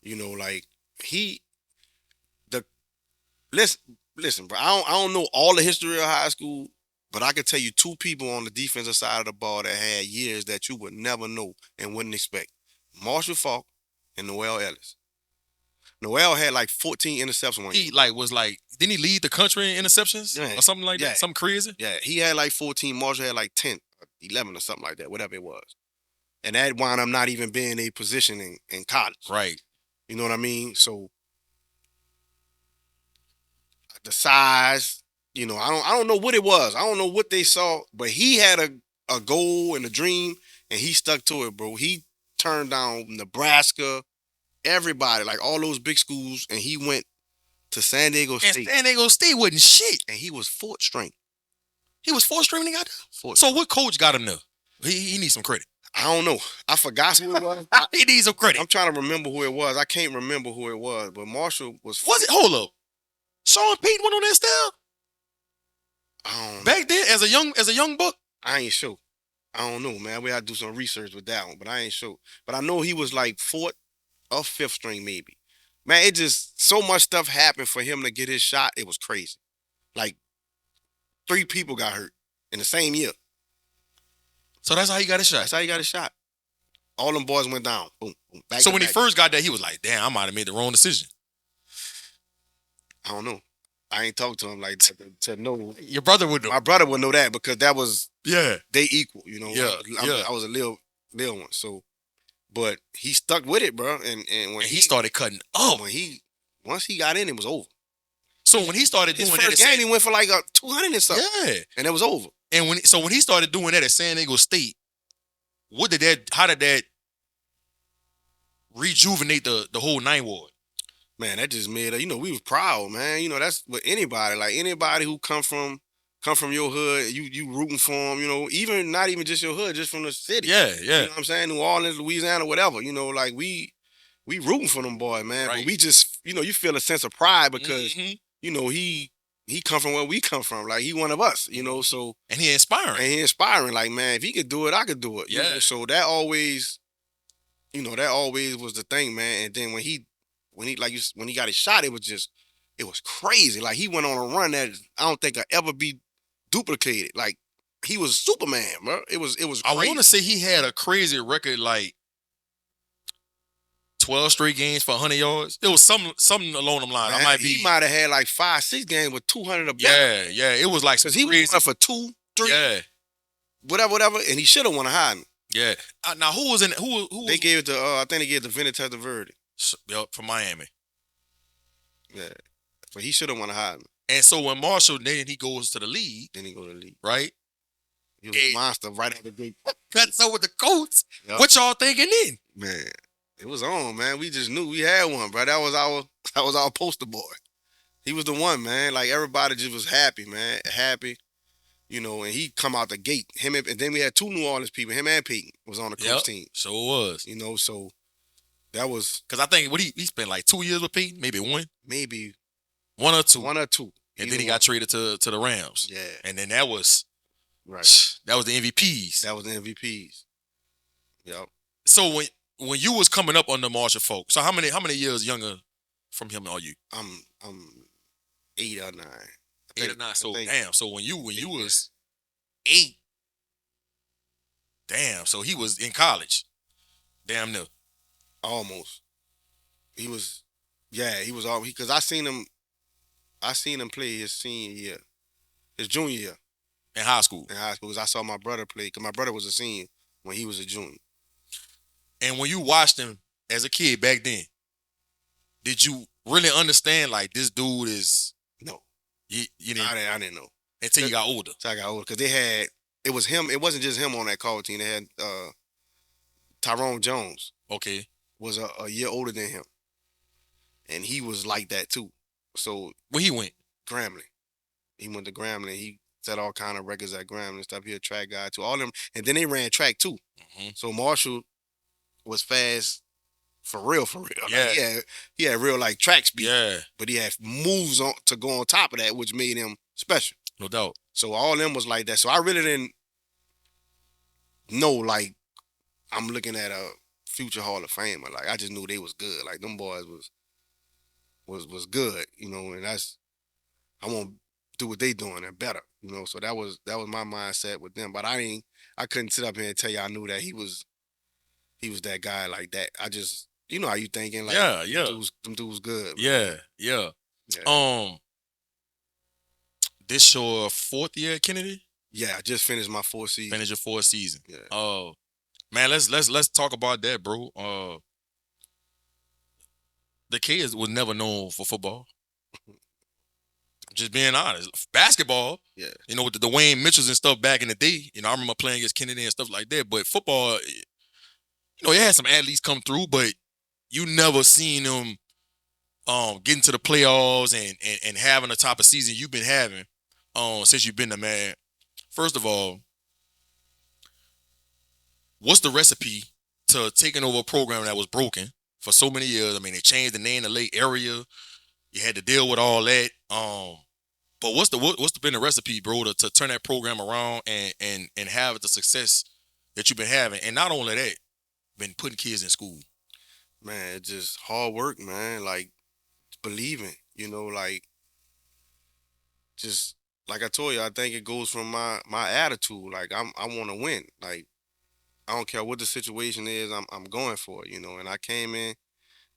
Like he the listen, bro. I don't know all the history of high school, but I can tell you two people on the defensive side of the ball that had years that you would never know and wouldn't expect: Marshall Faulk and Noel Ellis. Noel had like 14 interceptions one year. He like was like, didn't he lead the country in interceptions Yeah. or something like Yeah. that? Something crazy. Yeah, he had like 14. Marshall had like 10, 11 or something like that, whatever it was. And that wound up not even being a position in college. Right. You know what I mean? So the size, you know, I don't know what it was. I don't know what they saw, but he had a goal and a dream, and he stuck to it, bro. He turned down Nebraska, everybody, like all those big schools, and he went to San Diego And State. San Diego State wasn't shit. And he was fourth string. He was fourth string when he got there. Fourth So what coach got him there? He needs some credit. I don't know. I forgot who it was. He needs some credit. I'm trying to remember who it was. I can't remember who it was, but Marshall was. Was it? Hold up. Sean Payton went on that still? I don't know. Back then, as a young buck? I ain't sure. I don't know, man. We had to do some research with that one, but I ain't sure. But I know he was like fourth or fifth string, maybe. Man, it just so much stuff happened for him to get his shot. It was crazy. Like 3 people got hurt in the same year. So that's how he got his shot. That's how he got his shot. All them boys went down. Boom, boom. Back So to when he back. first got there, he was like, damn, I might have made the wrong decision. I don't know. I ain't talked to him like to know. Your brother would know. My brother would know that because that was Yeah. they equal, you know. Yeah, yeah. I was a little one, so but he stuck with it, bro. And when And he started cutting up. Once he got in, it was over. So when he started His doing that, first game, he went for like 200 and something. yeah, And it was over. and when he started doing that at San Diego State, how did that rejuvenate the whole Ninth Ward? Man, that just made we was proud, man. You know, that's what anybody, like anybody who come from your hood, you rooting for them, you know, even not even just your hood, just from the city. Yeah, yeah. You know what I'm saying? New Orleans, Louisiana, whatever. You know, like we rooting for them boys, man. Right. But we just, you feel a sense of pride because, Mhm. he come from where we come from. Like he one of us, so And he inspiring. and he inspiring. Like, man, if he could do it, I could do it. Yeah. So that always, that always was the thing, man. And then when he got his shot, it was crazy. Like he went on a run that I don't think I'll ever be duplicated. Like he was Superman, bro. It was crazy. I want to say he had a crazy record, like 12 straight games for 100 yards. It was something along them lines. Man, he might have had like 5-6 games with 200 or better. Yeah. It was like Because he was running for 2, 3, Yeah, whatever, and he should have won a Heisman. yeah. Now who was in who? They gave it to I think they gave it to Vinny Testaverde. Yep, from Miami. Yeah, but he should have won a Heisman. And so when Marshall, then he goes to the league, Then he go to the league. right? He was a monster right out the gate. Cuts over the Colts. Yep. What y'all thinking then? Man, it was on, man. We just knew we had one, bro. That was our poster boy. He was the one, man. Like everybody just was happy, man. Happy. And he come out the gate. And then we had 2 New Orleans people. Him and Peyton was on the Colts team. So it was. So that was Because I think he spent like 2 years with Peyton, maybe one. maybe 1 or 2. 1 or 2. And then he got traded to the Rams. Yeah. And then that was Right. the MVPs. That was the MVPs. Yep. So when you was coming up under Marshall Folk, so how many years younger from him are you? I'm 8 or 9. 8 or 9. So I think- damn. So when you was 8, damn. So he was in college. Damn near. Almost. He was all because I seen him play his senior year. His junior year In high school. in high school. Because I saw my brother play, because my brother was a senior when he was a junior. And when you watched him as a kid back then, did you really understand like this dude is No. you didn't I didn't know. until you got older? So I got older. Because it was him. It wasn't just him on that call team. They had Tyrone Jones Okay. was a year older than him. And he was like that too. So Where he went? Grambling. He went to Grambling. He set all kind of records at Grambling and stuff. He a track guy too. All them, and then they ran track too. Mhm. So Marshall was fast for real. Yeah. Like, he had real like track speed. Yeah, But he had moves on to go on top of that, which made him special. no doubt. So all them was like that. So I really didn't know like I'm looking at a future Hall of Famer. Like I just knew they was good. Like them boys was good, and I want to do what they doing and better, So that was my mindset with them. But I couldn't sit up here and tell you I knew that he was that guy like that. I just, you know how you thinking, like, Yeah, yeah. them dudes good, Yeah, man. yeah. Yeah. This your 4th year at Kennedy? Yeah, I just finished my 4th season. Finish your 4th season. Yeah. Man, let's talk about that, bro. The kids was never known for football. Just being honest. Basketball, Yeah. you know, with the Dwayne Mitchells and stuff back in the day. You know, I remember playing against Kennedy and stuff like that. But football, you know, it had some athletes come through, but you never seen them getting to the playoffs and having the type of season you've been having since you've been there, man. First of all, what's the recipe to taking over a program that was broken for so many years? I mean, they changed the name, the late area. You had to deal with all that. But what's been the recipe, bro, to turn that program around and have the success that you've been having? And not only that, been putting kids in school. Man, it's just hard work, man. Like, believing, like, just like I told you, I think it goes from my attitude. Like, I want to win. Like, I don't care what the situation is. I'm going for it, And I came in.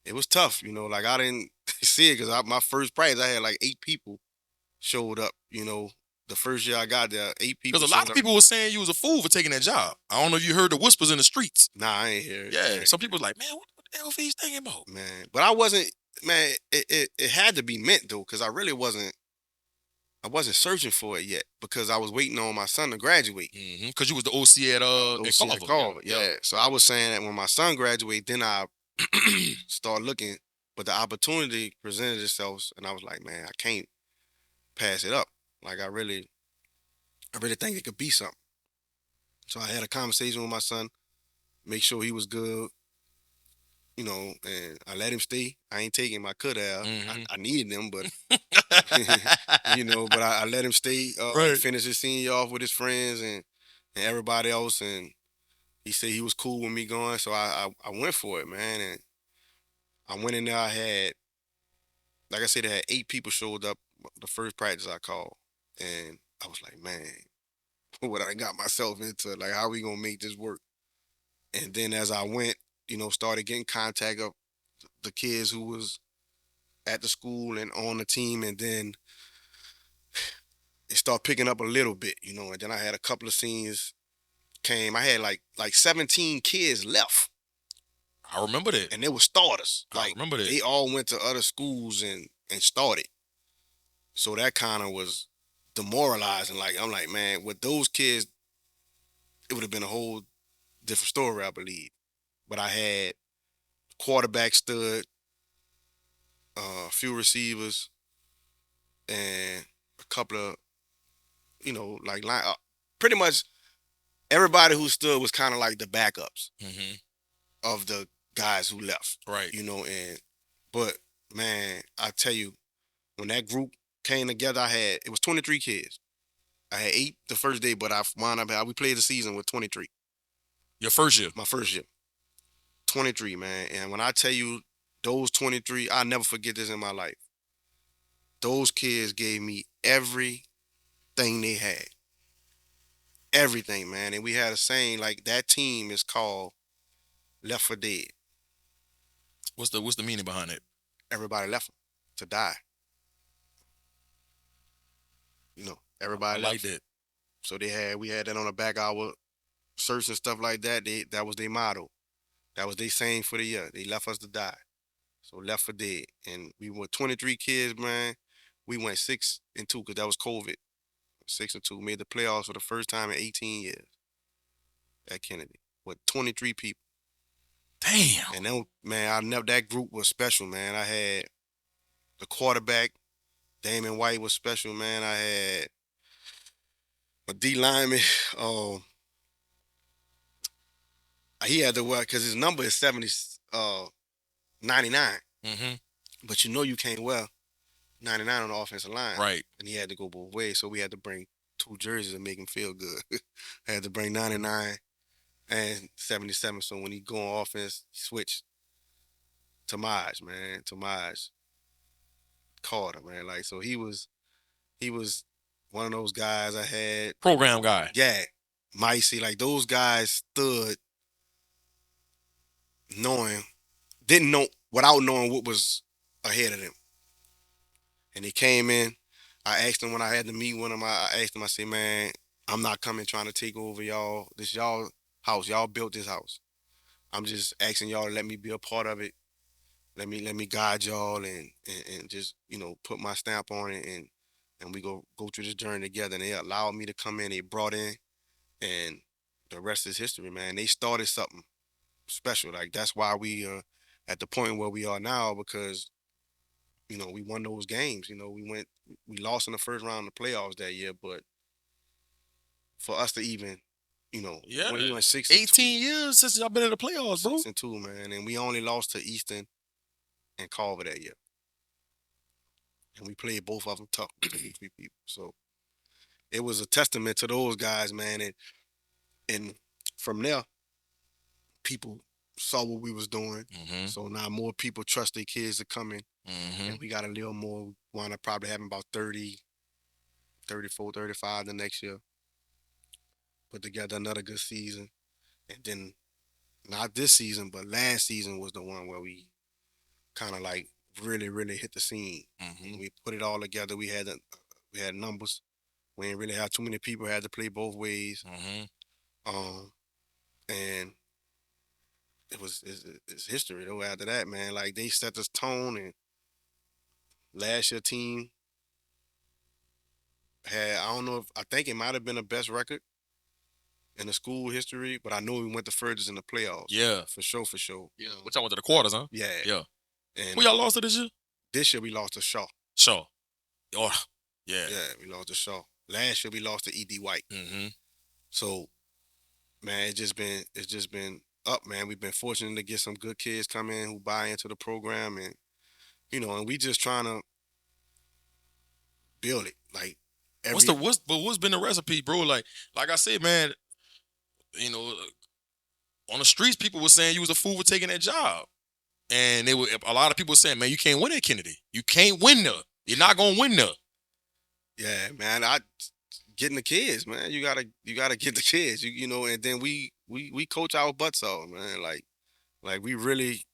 It was tough, Like, I didn't see it because my first practice, I had like 8 people showed up. The first year I got there, 8 people Because a lot showed of up. people were saying you was a fool for taking that job. I don't know if you heard the whispers in the streets. Nah, I ain't hear it. Yeah, some people was like, man, what the hell he's thinking about? Man, but I wasn't. Man, it had to be meant though, because I really wasn't. I wasn't searching for it yet because I was waiting on my son to graduate. Because you was the OC at OC at Carver. Carver, yeah. So I was saying that when my son graduate, then I start looking. But the opportunity presented itself, and I was like, man, I can't pass it up. Like, I really think it could be something. So I had a conversation with my son, make sure he was good, and I let him stay. I ain't taking him. I could have. I needed him, but but I let him stay, Right. finish his senior year off with his friends and everybody else, and he said he was cool with me going, so I went for it, man, and I went in there. I had, like I said, I had 8 people showed up the first practice I called, and I was like, man, what I got myself into? Like, how we gonna make this work? And then as I went, started getting contact of the kids who was at the school and on the team, and then it started picking up a little bit, and then I had a couple of seniors came. I had like 17 kids left, I remember that. and they were starters. I remember that. They all went to other schools and started. So that kind of was demoralizing. Like, I'm like, man, with those kids, it would have been a whole different story, I believe. But I had quarterback stud, a few receivers, and a couple of, like pretty much everybody who stood was kind of like the backups of the guys who left. Right. And but man, I tell you, when that group came together, it was 23 kids. I had 8 the first day, but I wound up we played the season with 23. Your first year? My first year. 23, man. And when I tell you those 23, I'll never forget this in my life. Those kids gave me everything they had. Everything, man. And we had a saying, like, that team is called Left for Dead. What's the meaning behind it? Everybody left them to die. Everybody I left. like that. So we had that on the back of our shirts and stuff like that. That was their motto. That was their saying for the year. They left us to die. So Left for Dead. And we were 23 kids, man. We went 6-2 because that was COVID. 6-2. Made the playoffs for the first time in 18 years at Kennedy with 23 people. Damn. And then, man, that group was special, man. I had the quarterback, Damon White, was special, man. I had a D lineman. He had to work because his number is 99. But you can't wear 99 on the offensive line. Right. And he had to go both ways, so we had to bring 2 jerseys to make him feel good. I had to bring 99 and 77, so when he go on offense, he switched to Maj, man. To Maj Carter, man. Like, so he was one of those guys I had. Program guy. Yeah. Micey, like, those guys stood knowing didn't know without knowing what was ahead of them. And they came in. I asked them when I had to meet with them. I asked them. I said, "Man, I'm not coming trying to take over y'all. This y'all house. Y'all built this house. I'm just asking y'all to let me be a part of it. Let me guide y'all and just put my stamp on it and we go through this journey together." And they allowed me to come in. They brought in, and the rest is history, man. They started something special. Like that's why we are at the point where we are now because we won those games. We lost in the first round of the playoffs that year, but for us to even, Yeah, when we went 6-2, 18 years since y'all been in the playoffs, bro. 6-2, man, and we only lost to Easton and Carver that year, and we played both of them tough, between three people. So it was a testament to those guys, man, and from there, people saw what we was doing. Mm-hmm. So now more people trust their kids to come in, Mm-hmm. and we got a little more. We wound up probably having about 30, 34, 35 the next year. Put together another good season, and then not this season, but last season was the one where we kind of like really, really hit the scene. Mm-hmm. We put it all together. We had numbers. We didn't really have too many people. Had to play both ways. Mm-hmm. And it's history though. After that, man, like they set this tone, and last year team had I don't know if I think it might have been the best record in the school history, but I know we went the furthest in the playoffs. Yeah. For sure, for sure. Yeah. Which y'all went to the quarters, huh? Yeah. Yeah. And Who y'all lost to this year? this year we lost to Shaw. Shaw. Oh, yeah. Yeah, we lost to Shaw. Last year we lost to E.D. White. Mm-hmm. So, man, it's just been up, man. We've been fortunate to get some good kids come in who buy into the program, and and we just trying to build it. Like every What's been the recipe, bro? Like I said, man, you know, on the streets, people were saying you was a fool for taking that job. And a lot of people were saying, man, you can't win at Kennedy. You can't win there. You're not gonna win there. Yeah, man. I getting the kids, man. You gotta get the kids. And then we coach our butts off, man. Like we really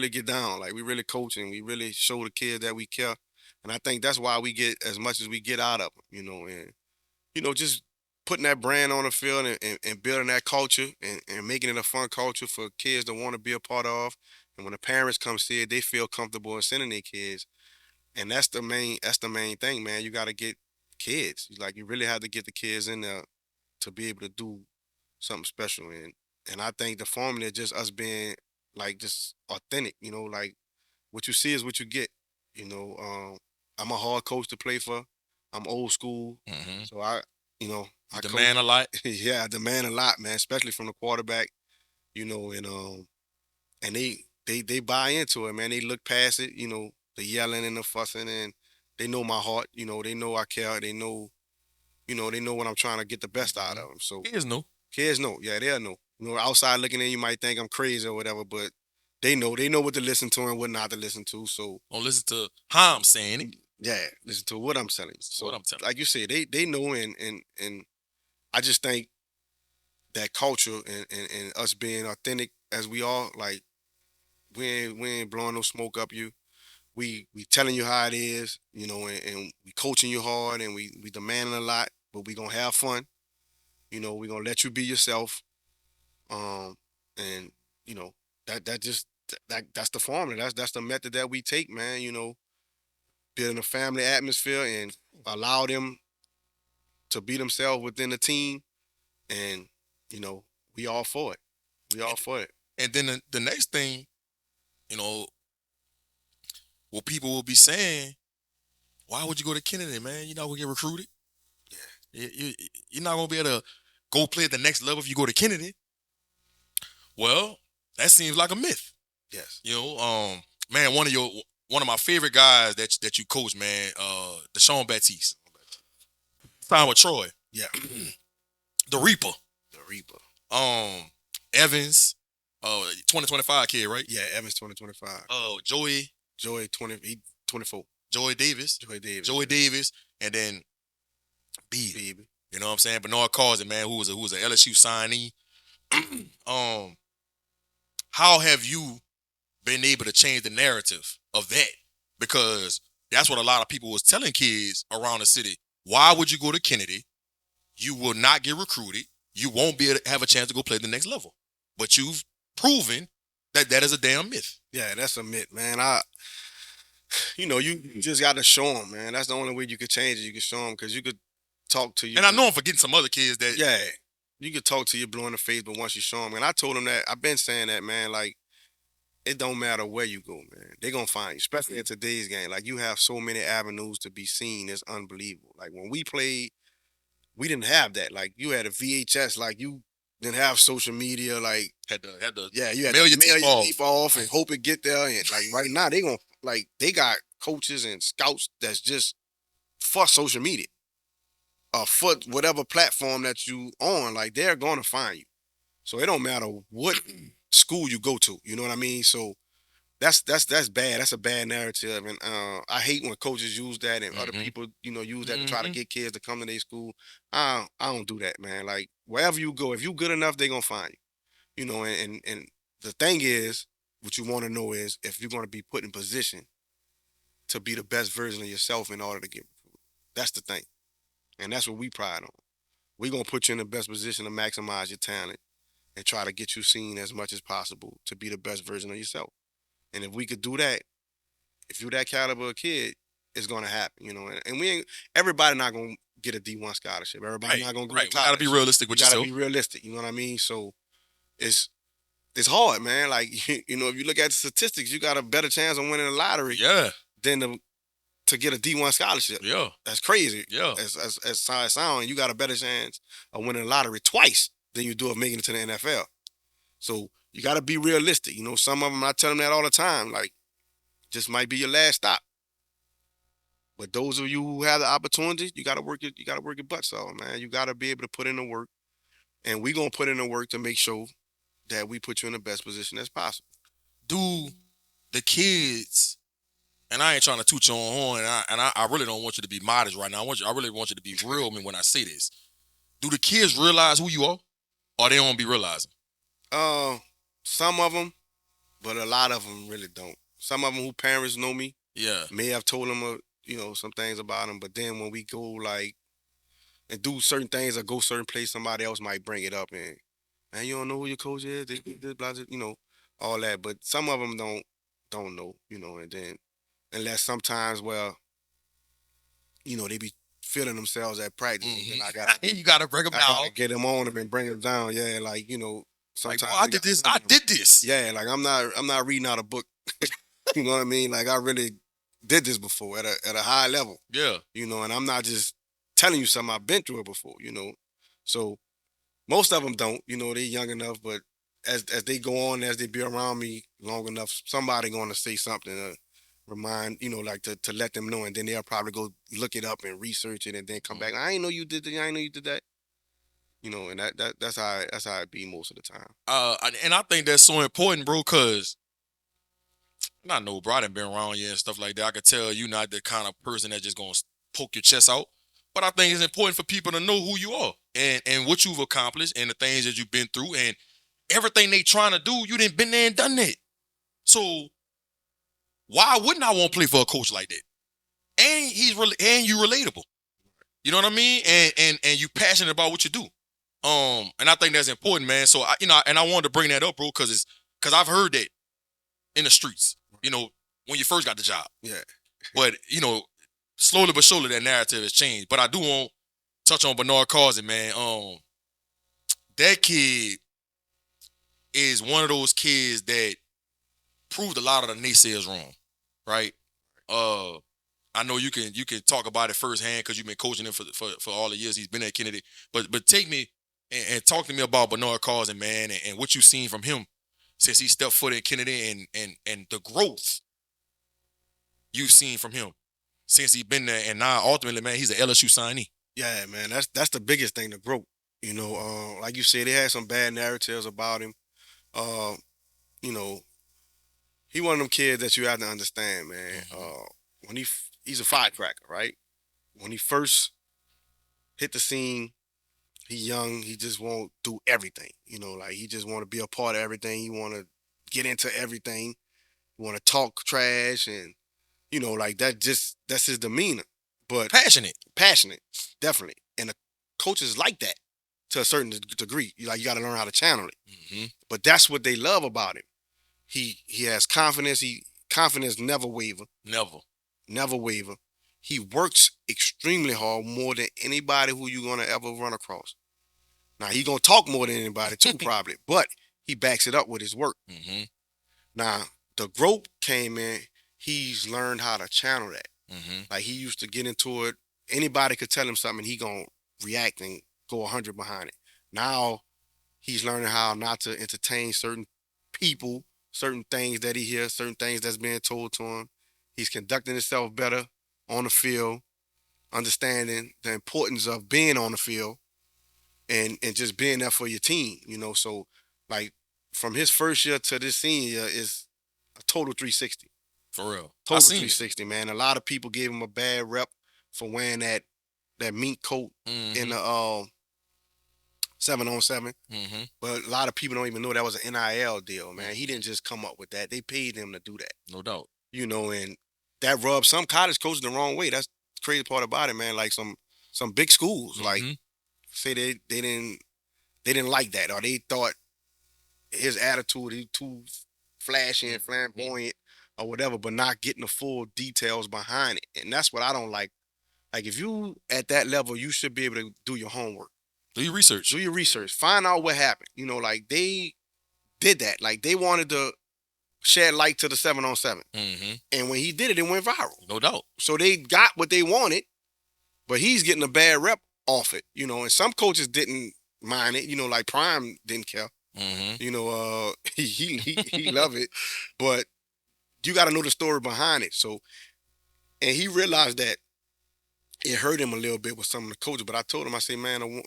get down. Like we really coach and we really show the kids that we care. And I think that's why we get as much as we get out of them, and just putting that brand on the field and building that culture and making it a fun culture for kids to want to be a part of. And when the parents come see it, they feel comfortable in sending their kids. And that's the main thing, man. You got to get kids. Like you really have to get the kids in there to be able to do something special. And I think the formula is just us being like just authentic. Like what you see is what you get. I'm a hard coach to play for. I'm old school, Mm-hmm. so I Demand a lot. yeah, I demand a lot, man, especially from the quarterback. And they buy into it, man. They look past it, the yelling and the fussing, and they know my heart. They know I care. They know when I'm trying to get the best out of them. So Kids know. kids know, yeah, they'll know. Outside looking in, you might think I'm crazy or whatever, but they know what to listen to and what not to listen to. So Don't listen to how I'm saying it. yeah, listen to what I'm telling you. So What I'm telling like you said, they know, and I just think that culture and us being authentic as we are, like we ain't blowing no smoke up you. We telling you how it is, and we coaching you hard, and we demanding a lot, but we gonna have fun. We gonna let you be yourself. And that just that's the formula. That's the method that we take, man. Building a family atmosphere and allow them to be themselves within the team, and you know we all for it. We all for it. And then the next thing, you know, what people will be saying, why would you go to Kennedy, man? You're not gonna get recruited. You're not gonna be able to go play at the next level if you go to Kennedy. Well, that seems like a myth. Yes. Man, one of my favorite guys that you coach, man, Deshaun Baptiste. Signed with Troy. Yeah. The Reaper. The Reaper. Evans, 2025 kid, right? Yeah, Evans 2025. Joey 24. Joey Davis. Joey Davis. And then B. Baby. You know what I'm saying? Bernard Causey, man, who was an LSU signee. How have you been able to change the narrative of that, because that's what a lot of people was telling kids around the city. Why would you go to Kennedy? You will not get recruited. You won't be able to have a chance to go play the next level. But you've proven that that is a damn myth. Yeah, that's a myth, man. You just got to show them, man. That's the only way you could change it. You can show them because you could talk to you. And I know I'm forgetting some other kids that. Yeah, you could talk to you blue in the face, but once you show them, and I told them that I've been saying that, man. Like it don't matter where you go, man. They're gonna find you, especially in today's game. Like you have so many avenues to be seen. It's unbelievable. Like when we played, we didn't have that. Like you had a VHS. Like you didn't have social media. Like Had to yeah, you had mail to your mail teeth your off. teeth off and hope it get there. And like right now, they got coaches and scouts that's just for social media or for whatever platform that you on. Like they're gonna find you. So it don't matter what school you go to. You know what I mean? So that's bad. That's a bad narrative, and I hate when coaches use that and other people, use that to try to get kids to come to their school. I don't do that, man. Like wherever you go, if you good enough, they gonna find you. And the thing is, what you want to know is if you're gonna be put in position to be the best version of yourself in order to get recruited. That's the thing, and that's what we pride on. We gonna put you in the best position to maximize your talent and try to get you seen as much as possible to be the best version of yourself. And if we could do that, if you're that caliber of kid, it's gonna happen. And we ain't everybody not gonna get a D1 scholarship. Everybody Right, not gonna go right. to We gotta college. be realistic You with gotta yourself. be realistic. You know what I mean? So it's it's hard, man. Like if you look at the statistics, you got a better chance of winning the lottery Yeah, than to get a D1 scholarship. yeah, That's crazy. yeah. As how it sounds, you got a better chance of winning the lottery twice than you do of making it to the NFL. So you got to be realistic. Some of them, I tell them that all the time. Like, just might be your last stop. But those of you who have the opportunity, you gotta work it. You gotta work your butts off, man. You gotta be able to put in the work, and we gonna put in the work to make sure that we put you in the best position as possible. Do the kids, and I ain't trying to toot your own horn, and I really don't want you to be modest right now. I really want you to be real with me when I say this. Do the kids realize who you are, or they don't be realizing? Uh, some of them, but a lot of them really don't. Some of them who parents know me Yeah, may have told them, some things about them, but then when we go like and do certain things or go certain place, somebody else might bring it up and man, you don't know who your coach is, this, blah, blah, all that. But some of them don't know, and then unless sometimes, well, they be feeling themselves at practice, and then I got you gotta bring them I down. gotta get them on them and bring them down. Yeah, like Like, sometimes oh, I did this. I did this. Yeah, like I'm not reading out a book. You know what I mean? Like I really did this before at a high level. Yeah, And I'm not just telling you something I've been through it before. So most of them don't. They're young enough, but as they go on, as they be around me long enough, somebody going to say something to remind, like to let them know, and then they'll probably go look it up and research it, and then come back. I ain't know you did that. I ain't know you did that. And that's how it be most of the time. and I think that's so important, bro, because I know, bro, I done been around you and stuff like that. I could tell you not the kind of person that just gonna poke your chest out. But I think it's important for people to know who you are and what you've accomplished and the things that you've been through and everything they trying to do. You didn't been there and done that. So why wouldn't I want to play for a coach like that? And and you relatable. You know what I mean? And you passionate about what you do. And I think that's important, man. So I wanted to bring that up, bro, because I've heard that in the streets. When you first got the job. Yeah. But slowly but surely that narrative has changed. But I do want to touch on Bernard Causey, man. That kid is one of those kids that proved a lot of the naysayers wrong, right? I know you can talk about it firsthand because you've been coaching him for all the years he's been at Kennedy. But take me and talk to me about Bernard Causey, man, and what you've seen from him since he stepped foot in Kennedy and the growth you've seen from him since he's been there, and now ultimately, man, he's an LSU signee. Yeah, man, that's the biggest thing to grow. Like you said, they had some bad narratives about him. Uh, you know, he one of them kids that you have to understand, man. When he's a firecracker, right? When he first hit the scene, he young. He just want to do everything. Like he just want to be a part of everything. He want to get into everything. want to talk trash, and like that's his demeanor. But Passionate. passionate, definitely. And the coaches like that to a certain degree. You got to learn how to channel it. Mm-hmm. But that's what they love about him. He has confidence. Confidence never waver, Never. never waver. He works extremely hard, more than anybody who you're gonna ever run across. Now he gonna talk more than anybody too, probably, but he backs it up with his work. Mm-hmm. Now the growth came in. He's learned how to channel that. Mm-hmm. Like he used to get into it. Anybody could tell him something, he gonna react and go 100 behind it. Now he's learning how not to entertain certain people, certain things that he hears, certain things that's being told to him. He's conducting himself better on the field, understanding the importance of being on the field and just being there for your team. So like from his first year to this senior year is a total 360. For real. I Total seen it. 360, man. A lot of people gave him a bad rep for wearing that mink coat in Mm-hmm. the 7-on-7. Mm-hmm. But a lot of people don't even know that was an NIL deal, man. He didn't just come up with that. They paid him to do that. No doubt. And that rubs some college coaches the wrong way. That's the crazy part about it, man. Like some big schools, like Mm-hmm. say they didn't like that, or they thought his attitude, he too flashy and flamboyant or whatever, but not getting the full details behind it. And that's what I don't like. Like if you at that level, you should be able to do your homework. Do your research. Do your research. Find out what happened. Like they did that. Like they wanted to shed light to the 7-on-7. Mm-hmm. And when he did it, it went viral. No doubt. So they got what they wanted, but he's getting a bad rep off it. And some coaches didn't mind it. Like Prime didn't care. Mm-hmm. He loved it. But you got to know the story behind it. So, and he realized that it hurt him a little bit with some of the coaches. But I told him, I said, man,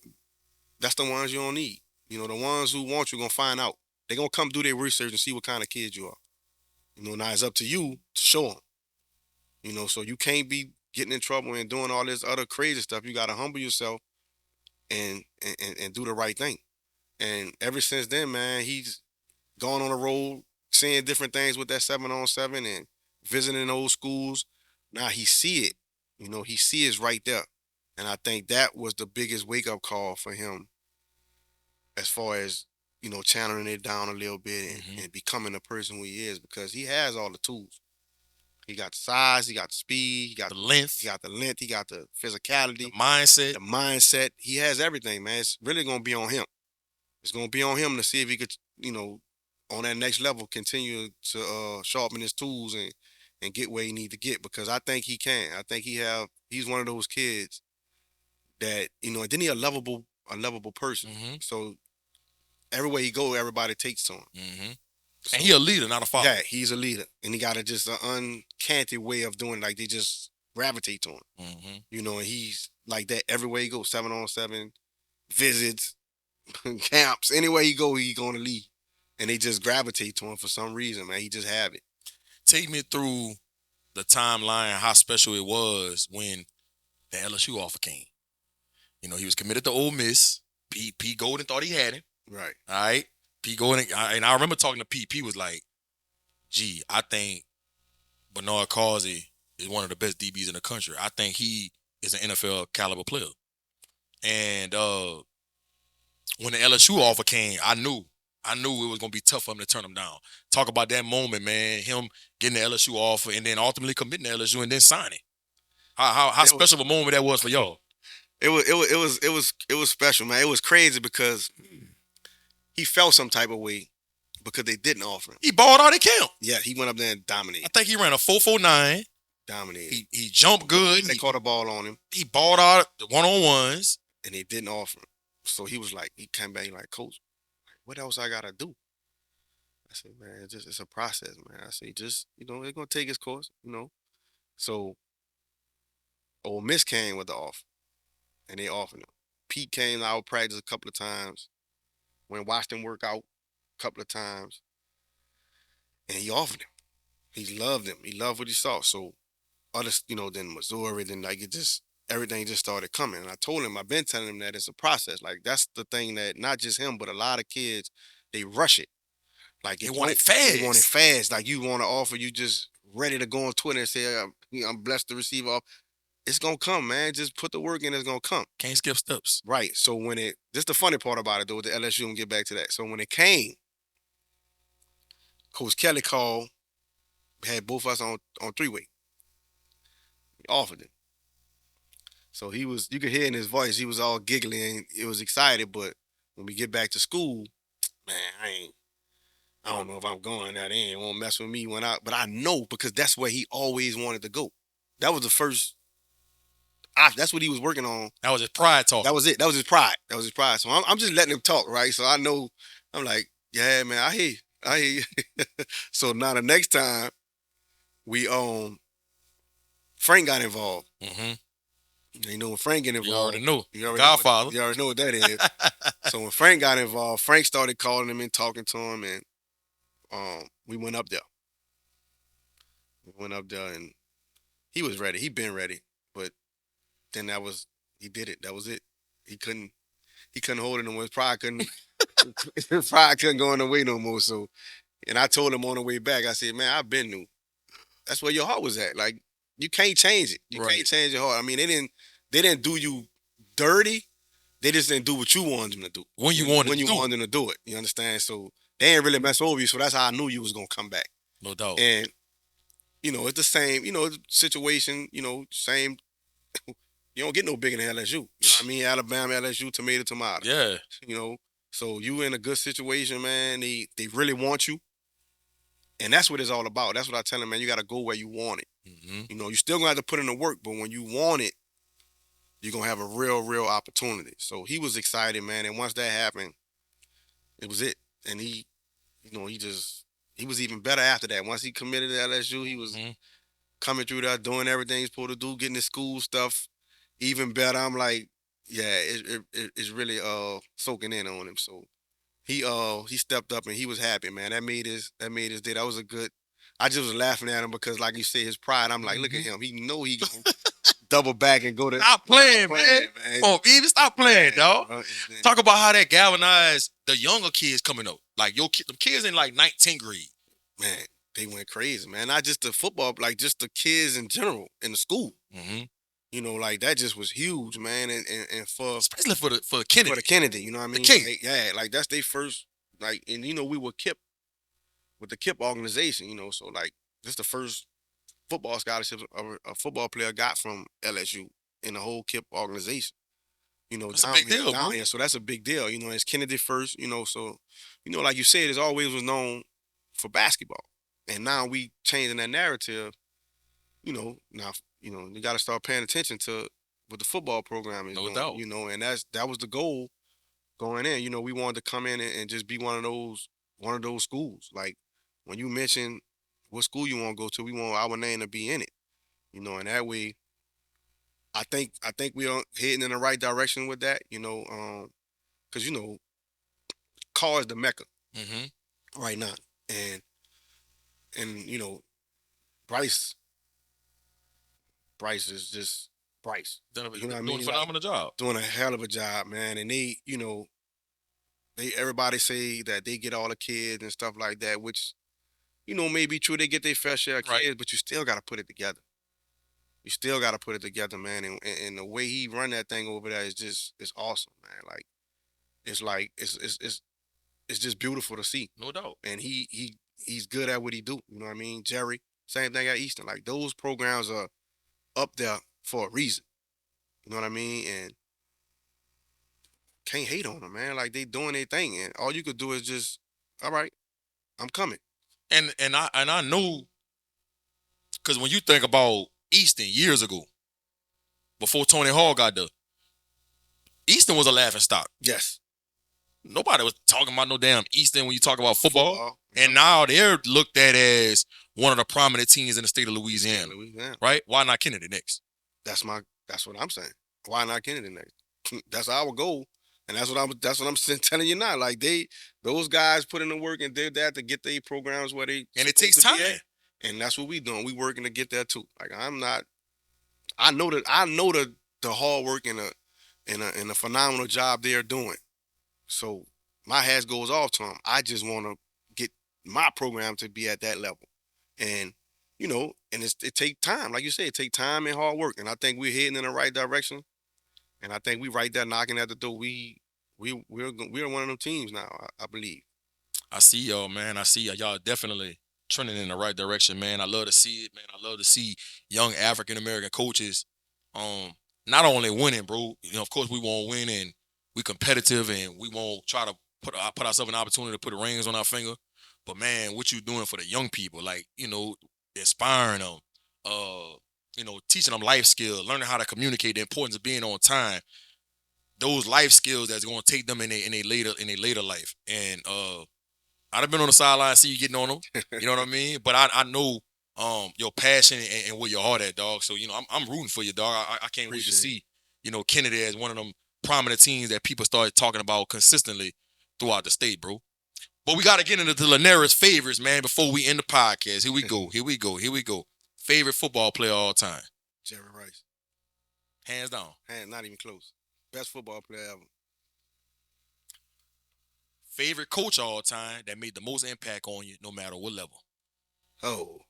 that's the ones you don't need. The ones who want you going to find out. They're going to come do their research and see what kind of kid you are. Now it's up to you to show them. So you can't be getting in trouble and doing all this other crazy stuff. You got to humble yourself and do the right thing. And ever since then, man, he's gone on the road, seeing different things with that 7-on-7 and visiting old schools. Now he see it. He see it's right there. And I think that was the biggest wake-up call for him as far as, channeling it down a little bit and becoming the person who he is, because he has all the tools. He got the size, he got the speed, he got The length. he got the physicality, The mindset. the mindset. He has everything, man. It's really going to be on him. It's going to be on him to see if he could, on that next level, continue to sharpen his tools and get where he need to get, because I think he can. I think he's one of those kids that, and then he a lovable person. Mm-hmm. So everywhere he go, everybody takes to him. Mm-hmm. So, And he a leader, not a father. yeah, he's a leader. And he got just an uncanny way of doing it. Like they just gravitate to him. Mm-hmm. And he's like that everywhere he goes, 7-on-7, visits, camps, anywhere he go, he going to lead. And they just gravitate to him for some reason, man. He just have it. Take me through the timeline, how special it was when the LSU offer came. He was committed to Ole Miss. P. Golden thought he had him. Right. All right. P. Golden, and I remember talking to P. P was like, gee, I think Bernard Causey is one of the best DBs in the country. I think he is an NFL caliber player. And when the LSU offer came, I knew it was going to be tough for him to turn him down. Talk about that moment, man, him getting the LSU offer and then ultimately committing to LSU and then signing. How special of a moment that was for y'all. It was special, man. It was crazy because he felt some type of way because they didn't offer him. He balled out at camp. Yeah, he went up there and dominated. I think he ran a 4.49. Dominated. He jumped good. They caught a ball on him. He balled out the one-on-ones. And they didn't offer him. So he was like, he came back like, Coach, what else I gotta do? I said, man, it's a process, man. I said, just, it's gonna take its course, So Ole Miss came with the offer. And they offered him. Pete came out, practice a couple of times. Went and watched him work out a couple of times. And he offered him. He loved him. He loved what he saw. So others, then Missouri, then everything just started coming. And I told him, I've been telling him that it's a process. Like that's the thing that not just him, but a lot of kids, they rush it. Like They want it fast. They want it fast. Like you want to offer, you just ready to go on Twitter and say, I'm blessed to receive off. It's gonna come, man. Just put the work in. It's gonna come. Can't skip steps. Right. So this the funny part about it though, with the LSU, and get back to that. So when it came, Coach Kelly called, had both of us on 3-way. He offered it. So you could hear in his voice, he was all giggly and it was excited. But when we get back to school, man, I don't know if I'm going there. They ain't won't mess with me when but I know because that's where he always wanted to go. That was the first. That's what he was working on. That was his pride talk. That was it. That was his pride. That was his pride. So I'm just letting him talk, right? So I know. I'm like, yeah, man, I hear you. I hear you. So now the next time we Frank got involved. Mm-hmm. You know when Frank get involved, You already know. Godfather. You already know what that is. So when Frank got involved, Frank started calling him and talking to him, and we went up there. We went up there, and he was ready. He been ready, but then he did it. That was it. He couldn't hold it no more. His pride couldn't go on the way no more. So, and I told him on the way back, I said, man, I've been new. That's where your heart was at. Like you can't change it. You can't change your heart. I mean, they didn't do you dirty. They just didn't do what you wanted them to do. When you wanted them to do it. You understand? So they ain't really mess over you. So that's how I knew you was gonna come back. No doubt. And it's the same. Situation. Same. You don't get no bigger than LSU. You know what I mean? Alabama, LSU, tomato. Yeah. So you in a good situation, man. They really want you. And that's what it's all about. That's what I tell them, man. You got to go where you want it. Mm-hmm. You still going to have to put in the work, but when you want it, you're going to have a real opportunity. So he was excited, man. And once that happened, it was it. And he was even better after that. Once he committed to LSU, he was coming through there, doing everything he's supposed to do, getting his school stuff even better. I'm like, yeah, it's really soaking in on him. So he stepped up and he was happy, man. That made his day. That was a good. I just was laughing at him because, like you said, his pride. I'm like, look at him. He know he gonna double back and go to. Stop playing, man. Come on, even stop playing, dog. Talk about how that galvanized the younger kids coming up. Like the kids in like 19th grade. Man, they went crazy, man. Not just the football, like just the kids in general in the school. Mm-hmm. Like that just was huge, man. And especially for Kennedy. For the Kennedy, you know what I mean? Like that's their first, like, and we were KIPP with the KIPP organization, so like this the first football scholarship a football player got from LSU in the whole KIPP organization. That's a big deal, down here. So that's a big deal. It's Kennedy first, so like you said, it always was known for basketball. And now we changing that narrative, now you got to start paying attention to what the football program is doing. Doubt. And that was the goal going in. We wanted to come in and just be one of those schools. Like when you mention what school you want to go to, we want our name to be in it. And that way, I think we are heading in the right direction with that. Because Carr is the mecca right now, and Bryce is just Bryce. Doing a phenomenal job. Doing a hell of a job, man. And they everybody say that they get all the kids and stuff like that, which, may be true. They get their fair share of kids, but you still got to put it together. You still got to put it together, man. And the way he run that thing over there it's awesome, man. Like, it's just beautiful to see. No doubt. And he's good at what he do. You know what I mean? Jerry, same thing at Eastern. Like, those programs are up there for a reason. You know what I mean? And can't hate on them, man. Like, they doing their thing. And all you could do is just, all right, I'm coming. And I know, because when you think about Easton years ago, before Tony Hall got there, Easton was a laughing stock. Yes. Nobody was talking about no damn Easton when you talk about football. And now they're looked at as one of the prominent teams in the state of Louisiana. Right? Why not Kennedy next? That's what I'm saying. Why not Kennedy next? That's our goal. And that's what I'm telling you now. Like, those guys put in the work and did that to get their programs where they, and it takes time. And that's what we doing. We working to get there too. Like, I know the hard work and a phenomenal job they are doing. So my hat goes off to them. I just want to get my program to be at that level. And and it take time, like you said, it take time and hard work. And I think we're heading in the right direction. And I think we right there knocking at the door. We're one of them teams now. I believe. I see y'all, man. I see y'all. Y'all definitely trending in the right direction, man. I love to see it, man. I love to see young African American coaches, not only winning, bro. Of course, we won't win and we competitive and we won't try to put ourselves in an opportunity to put rings on our finger. But man, what you doing for the young people? Like, inspiring them, teaching them life skills, learning how to communicate, the importance of being on time. Those life skills that's going to take them in a later life. And I'd have been on the sideline, see you getting on them. You know what I mean? But I know your passion and where your heart at, dog. So I'm rooting for you, dog. I can't wait to see Kennedy as one of them prominent teams that people started talking about consistently throughout the state, bro. But we got to get into the Lynaris favorites, man, before we end the podcast. Here we go. Here we go. Here we go. Favorite football player of all time? Jerry Rice. Hands down. Not even close. Best football player ever. Favorite coach of all time that made the most impact on you, no matter what level? Oh.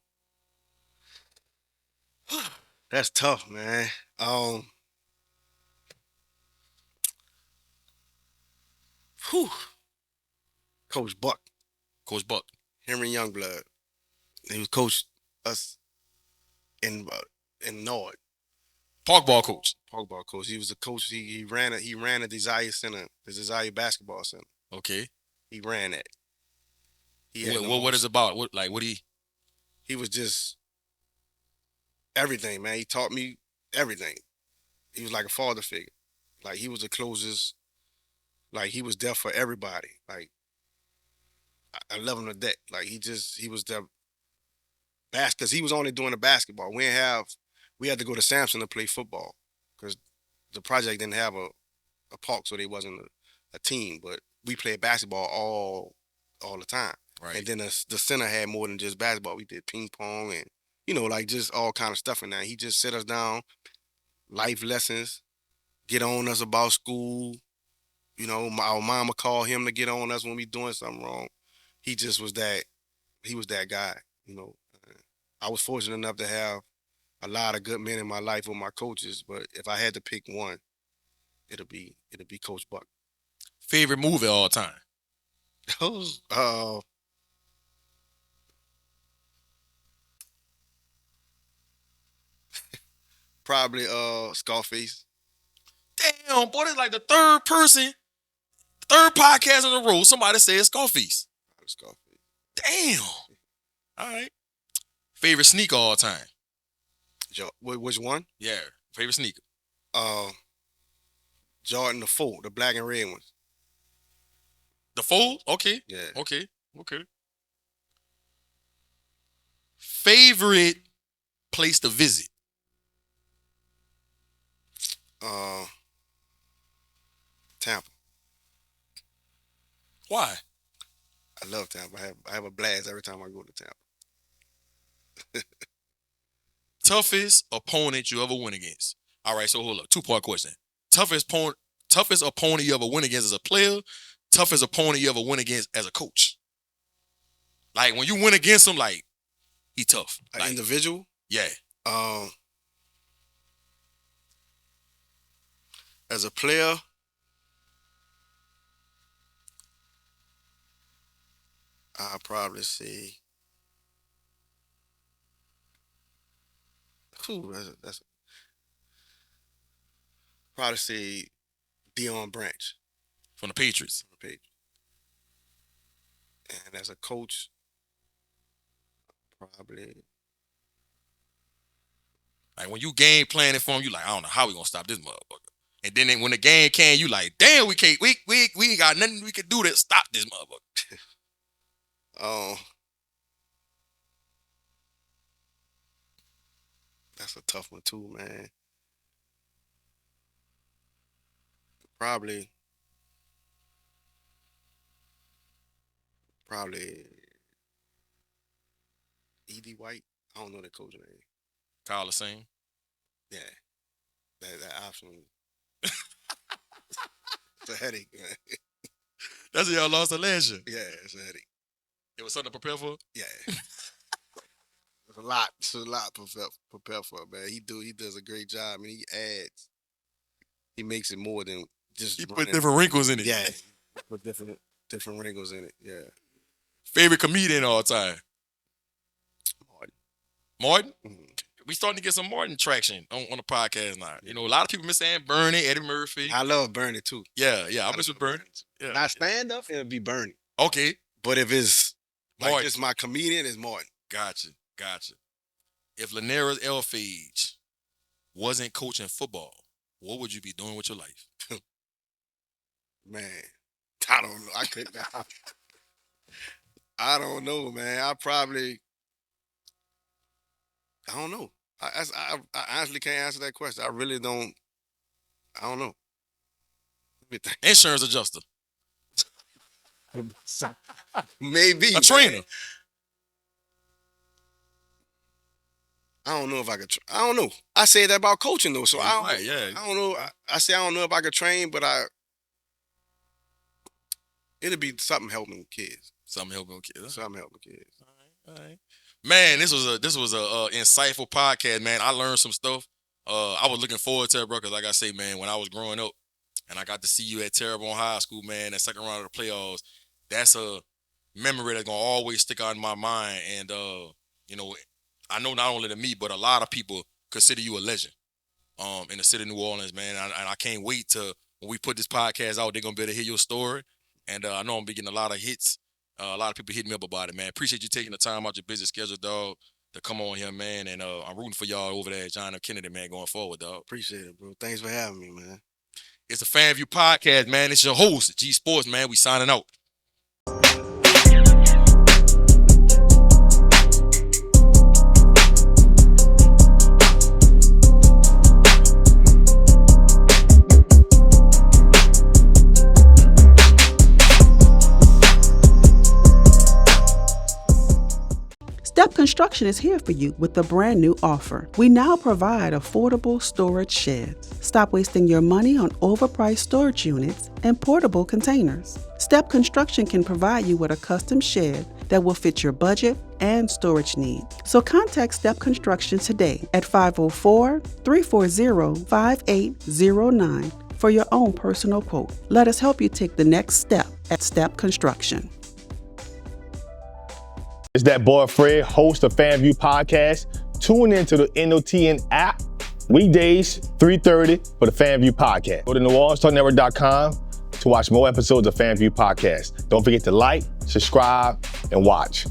That's tough, man. Whew. Coach Buck. Coach Buck. Henry Youngblood. He was coach us in Nord. Park ball coach. Park ball coach. He was a coach. He ran a Desire Center, the Desire Basketball Center. Okay. He ran that. What is it about? What He was just everything, man. He taught me everything. He was like a father figure. Like he was the closest. Like he was there for everybody. Like I love him to death. Like he was the because he was only doing the basketball. We had to go to Samson to play football because the project didn't have a park, so they wasn't a team. But we played basketball all the time. Right. And then the center had more than just basketball. We did ping pong and like just all kind of stuff in there. He just sit us down, life lessons, get on us about school. Our mama called him to get on us when we doing something wrong. He just was that. He was that guy. I was fortunate enough to have a lot of good men in my life with my coaches, but if I had to pick one, it'll be Coach Buck. Favorite movie of all time? Probably Scarface. Damn, boy, that's like the third podcast in a row. Somebody said Scarface. Scarface. Damn. All right. Favorite sneaker all time? Which one? Yeah. Favorite sneaker? Jordan the 4, the black and red ones. The 4? Okay. Yeah. Okay. Favorite place to visit? Tampa. Why? I love Tampa. I have a blast every time I go to Tampa. Toughest opponent you ever went against? All right, so hold up. 2-part question. Toughest opponent you ever went against as a player, toughest opponent you ever went against as a coach. Like when you went against him, like he tough. An like, individual? Yeah. As a player, I'll probably say that's probably say Deion Branch From the Patriots. And as a coach, probably Like when you game planning for him, you like, I don't know how we gonna stop this motherfucker. And then when the game came, you like, damn, we can't, we ain't got nothing we can do to stop this motherfucker. That's a tough one too, man. Probably E.D. White. I don't know the coach name. Kyle the same. Yeah. That option. It's a headache, man. That's how y'all lost the last year. Yeah, it's a headache. It was something to prepare for? Yeah. It's a lot. It's a lot to prepare for, man. He does a great job. I mean, he adds. He makes it more than just. He put different wrinkles in it. Yeah. Put different wrinkles in it. Yeah. Favorite comedian all time? Martin? Mm-hmm. We starting to get some Martin traction on the podcast now. You know, a lot of people miss saying Bernie, Eddie Murphy. I love Bernie too. Yeah, I miss with Bernie. Yeah. Not stand up, it'll be Bernie. Okay. But if it's like Martin. just my comedian, it's Martin. Gotcha. If Lynaris Elpheage wasn't coaching football, what would you be doing with your life? Man, I don't know. I don't know, man. I don't know. I honestly can't answer that question. I really don't. I don't know. Let me think. Insurance adjuster. Maybe. A trainer. I don't know if I could. I don't know. I say that about coaching though, so I don't. Right, yeah. I don't know. I say I don't know if I could train, but it'll be something helping kids. Something helping kids. Something helping kids. All right. Man, this was a insightful podcast, man. I learned some stuff. I was looking forward to it, bro, because like I say, man, when I was growing up and I got to see you at Terrebonne High School, man, that second round of the playoffs, that's a memory that's gonna always stick out in my mind. And you know, I know not only to me, but a lot of people consider you a legend in the city of New Orleans, man. And I can't wait to, when we put this podcast out, they're gonna be able to hear your story. And I know I'm getting a lot of hits. A lot of people hit me up about it, man. Appreciate you taking the time out your busy schedule, dog, to come on here, man. And I'm rooting for y'all over there at John F. Kennedy, man, going forward, dog. Appreciate it, bro. Thanks for having me, man. It's the FanView podcast, man. It's your host, G Sports, man. We signing out. Step Construction is here for you with a brand new offer. We now provide affordable storage sheds. Stop wasting your money on overpriced storage units and portable containers. Step Construction can provide you with a custom shed that will fit your budget and storage needs. So contact Step Construction today at 504-340-5809 for your own personal quote. Let us help you take the next step at Step Construction. It's DatBoyFred, host of FanView podcast. Tune into the NOTN app weekdays 3:30 for the FanView podcast. Go to NewOrleansTalkNetwork.com to watch more episodes of FanView podcast. Don't forget to like, subscribe, and watch.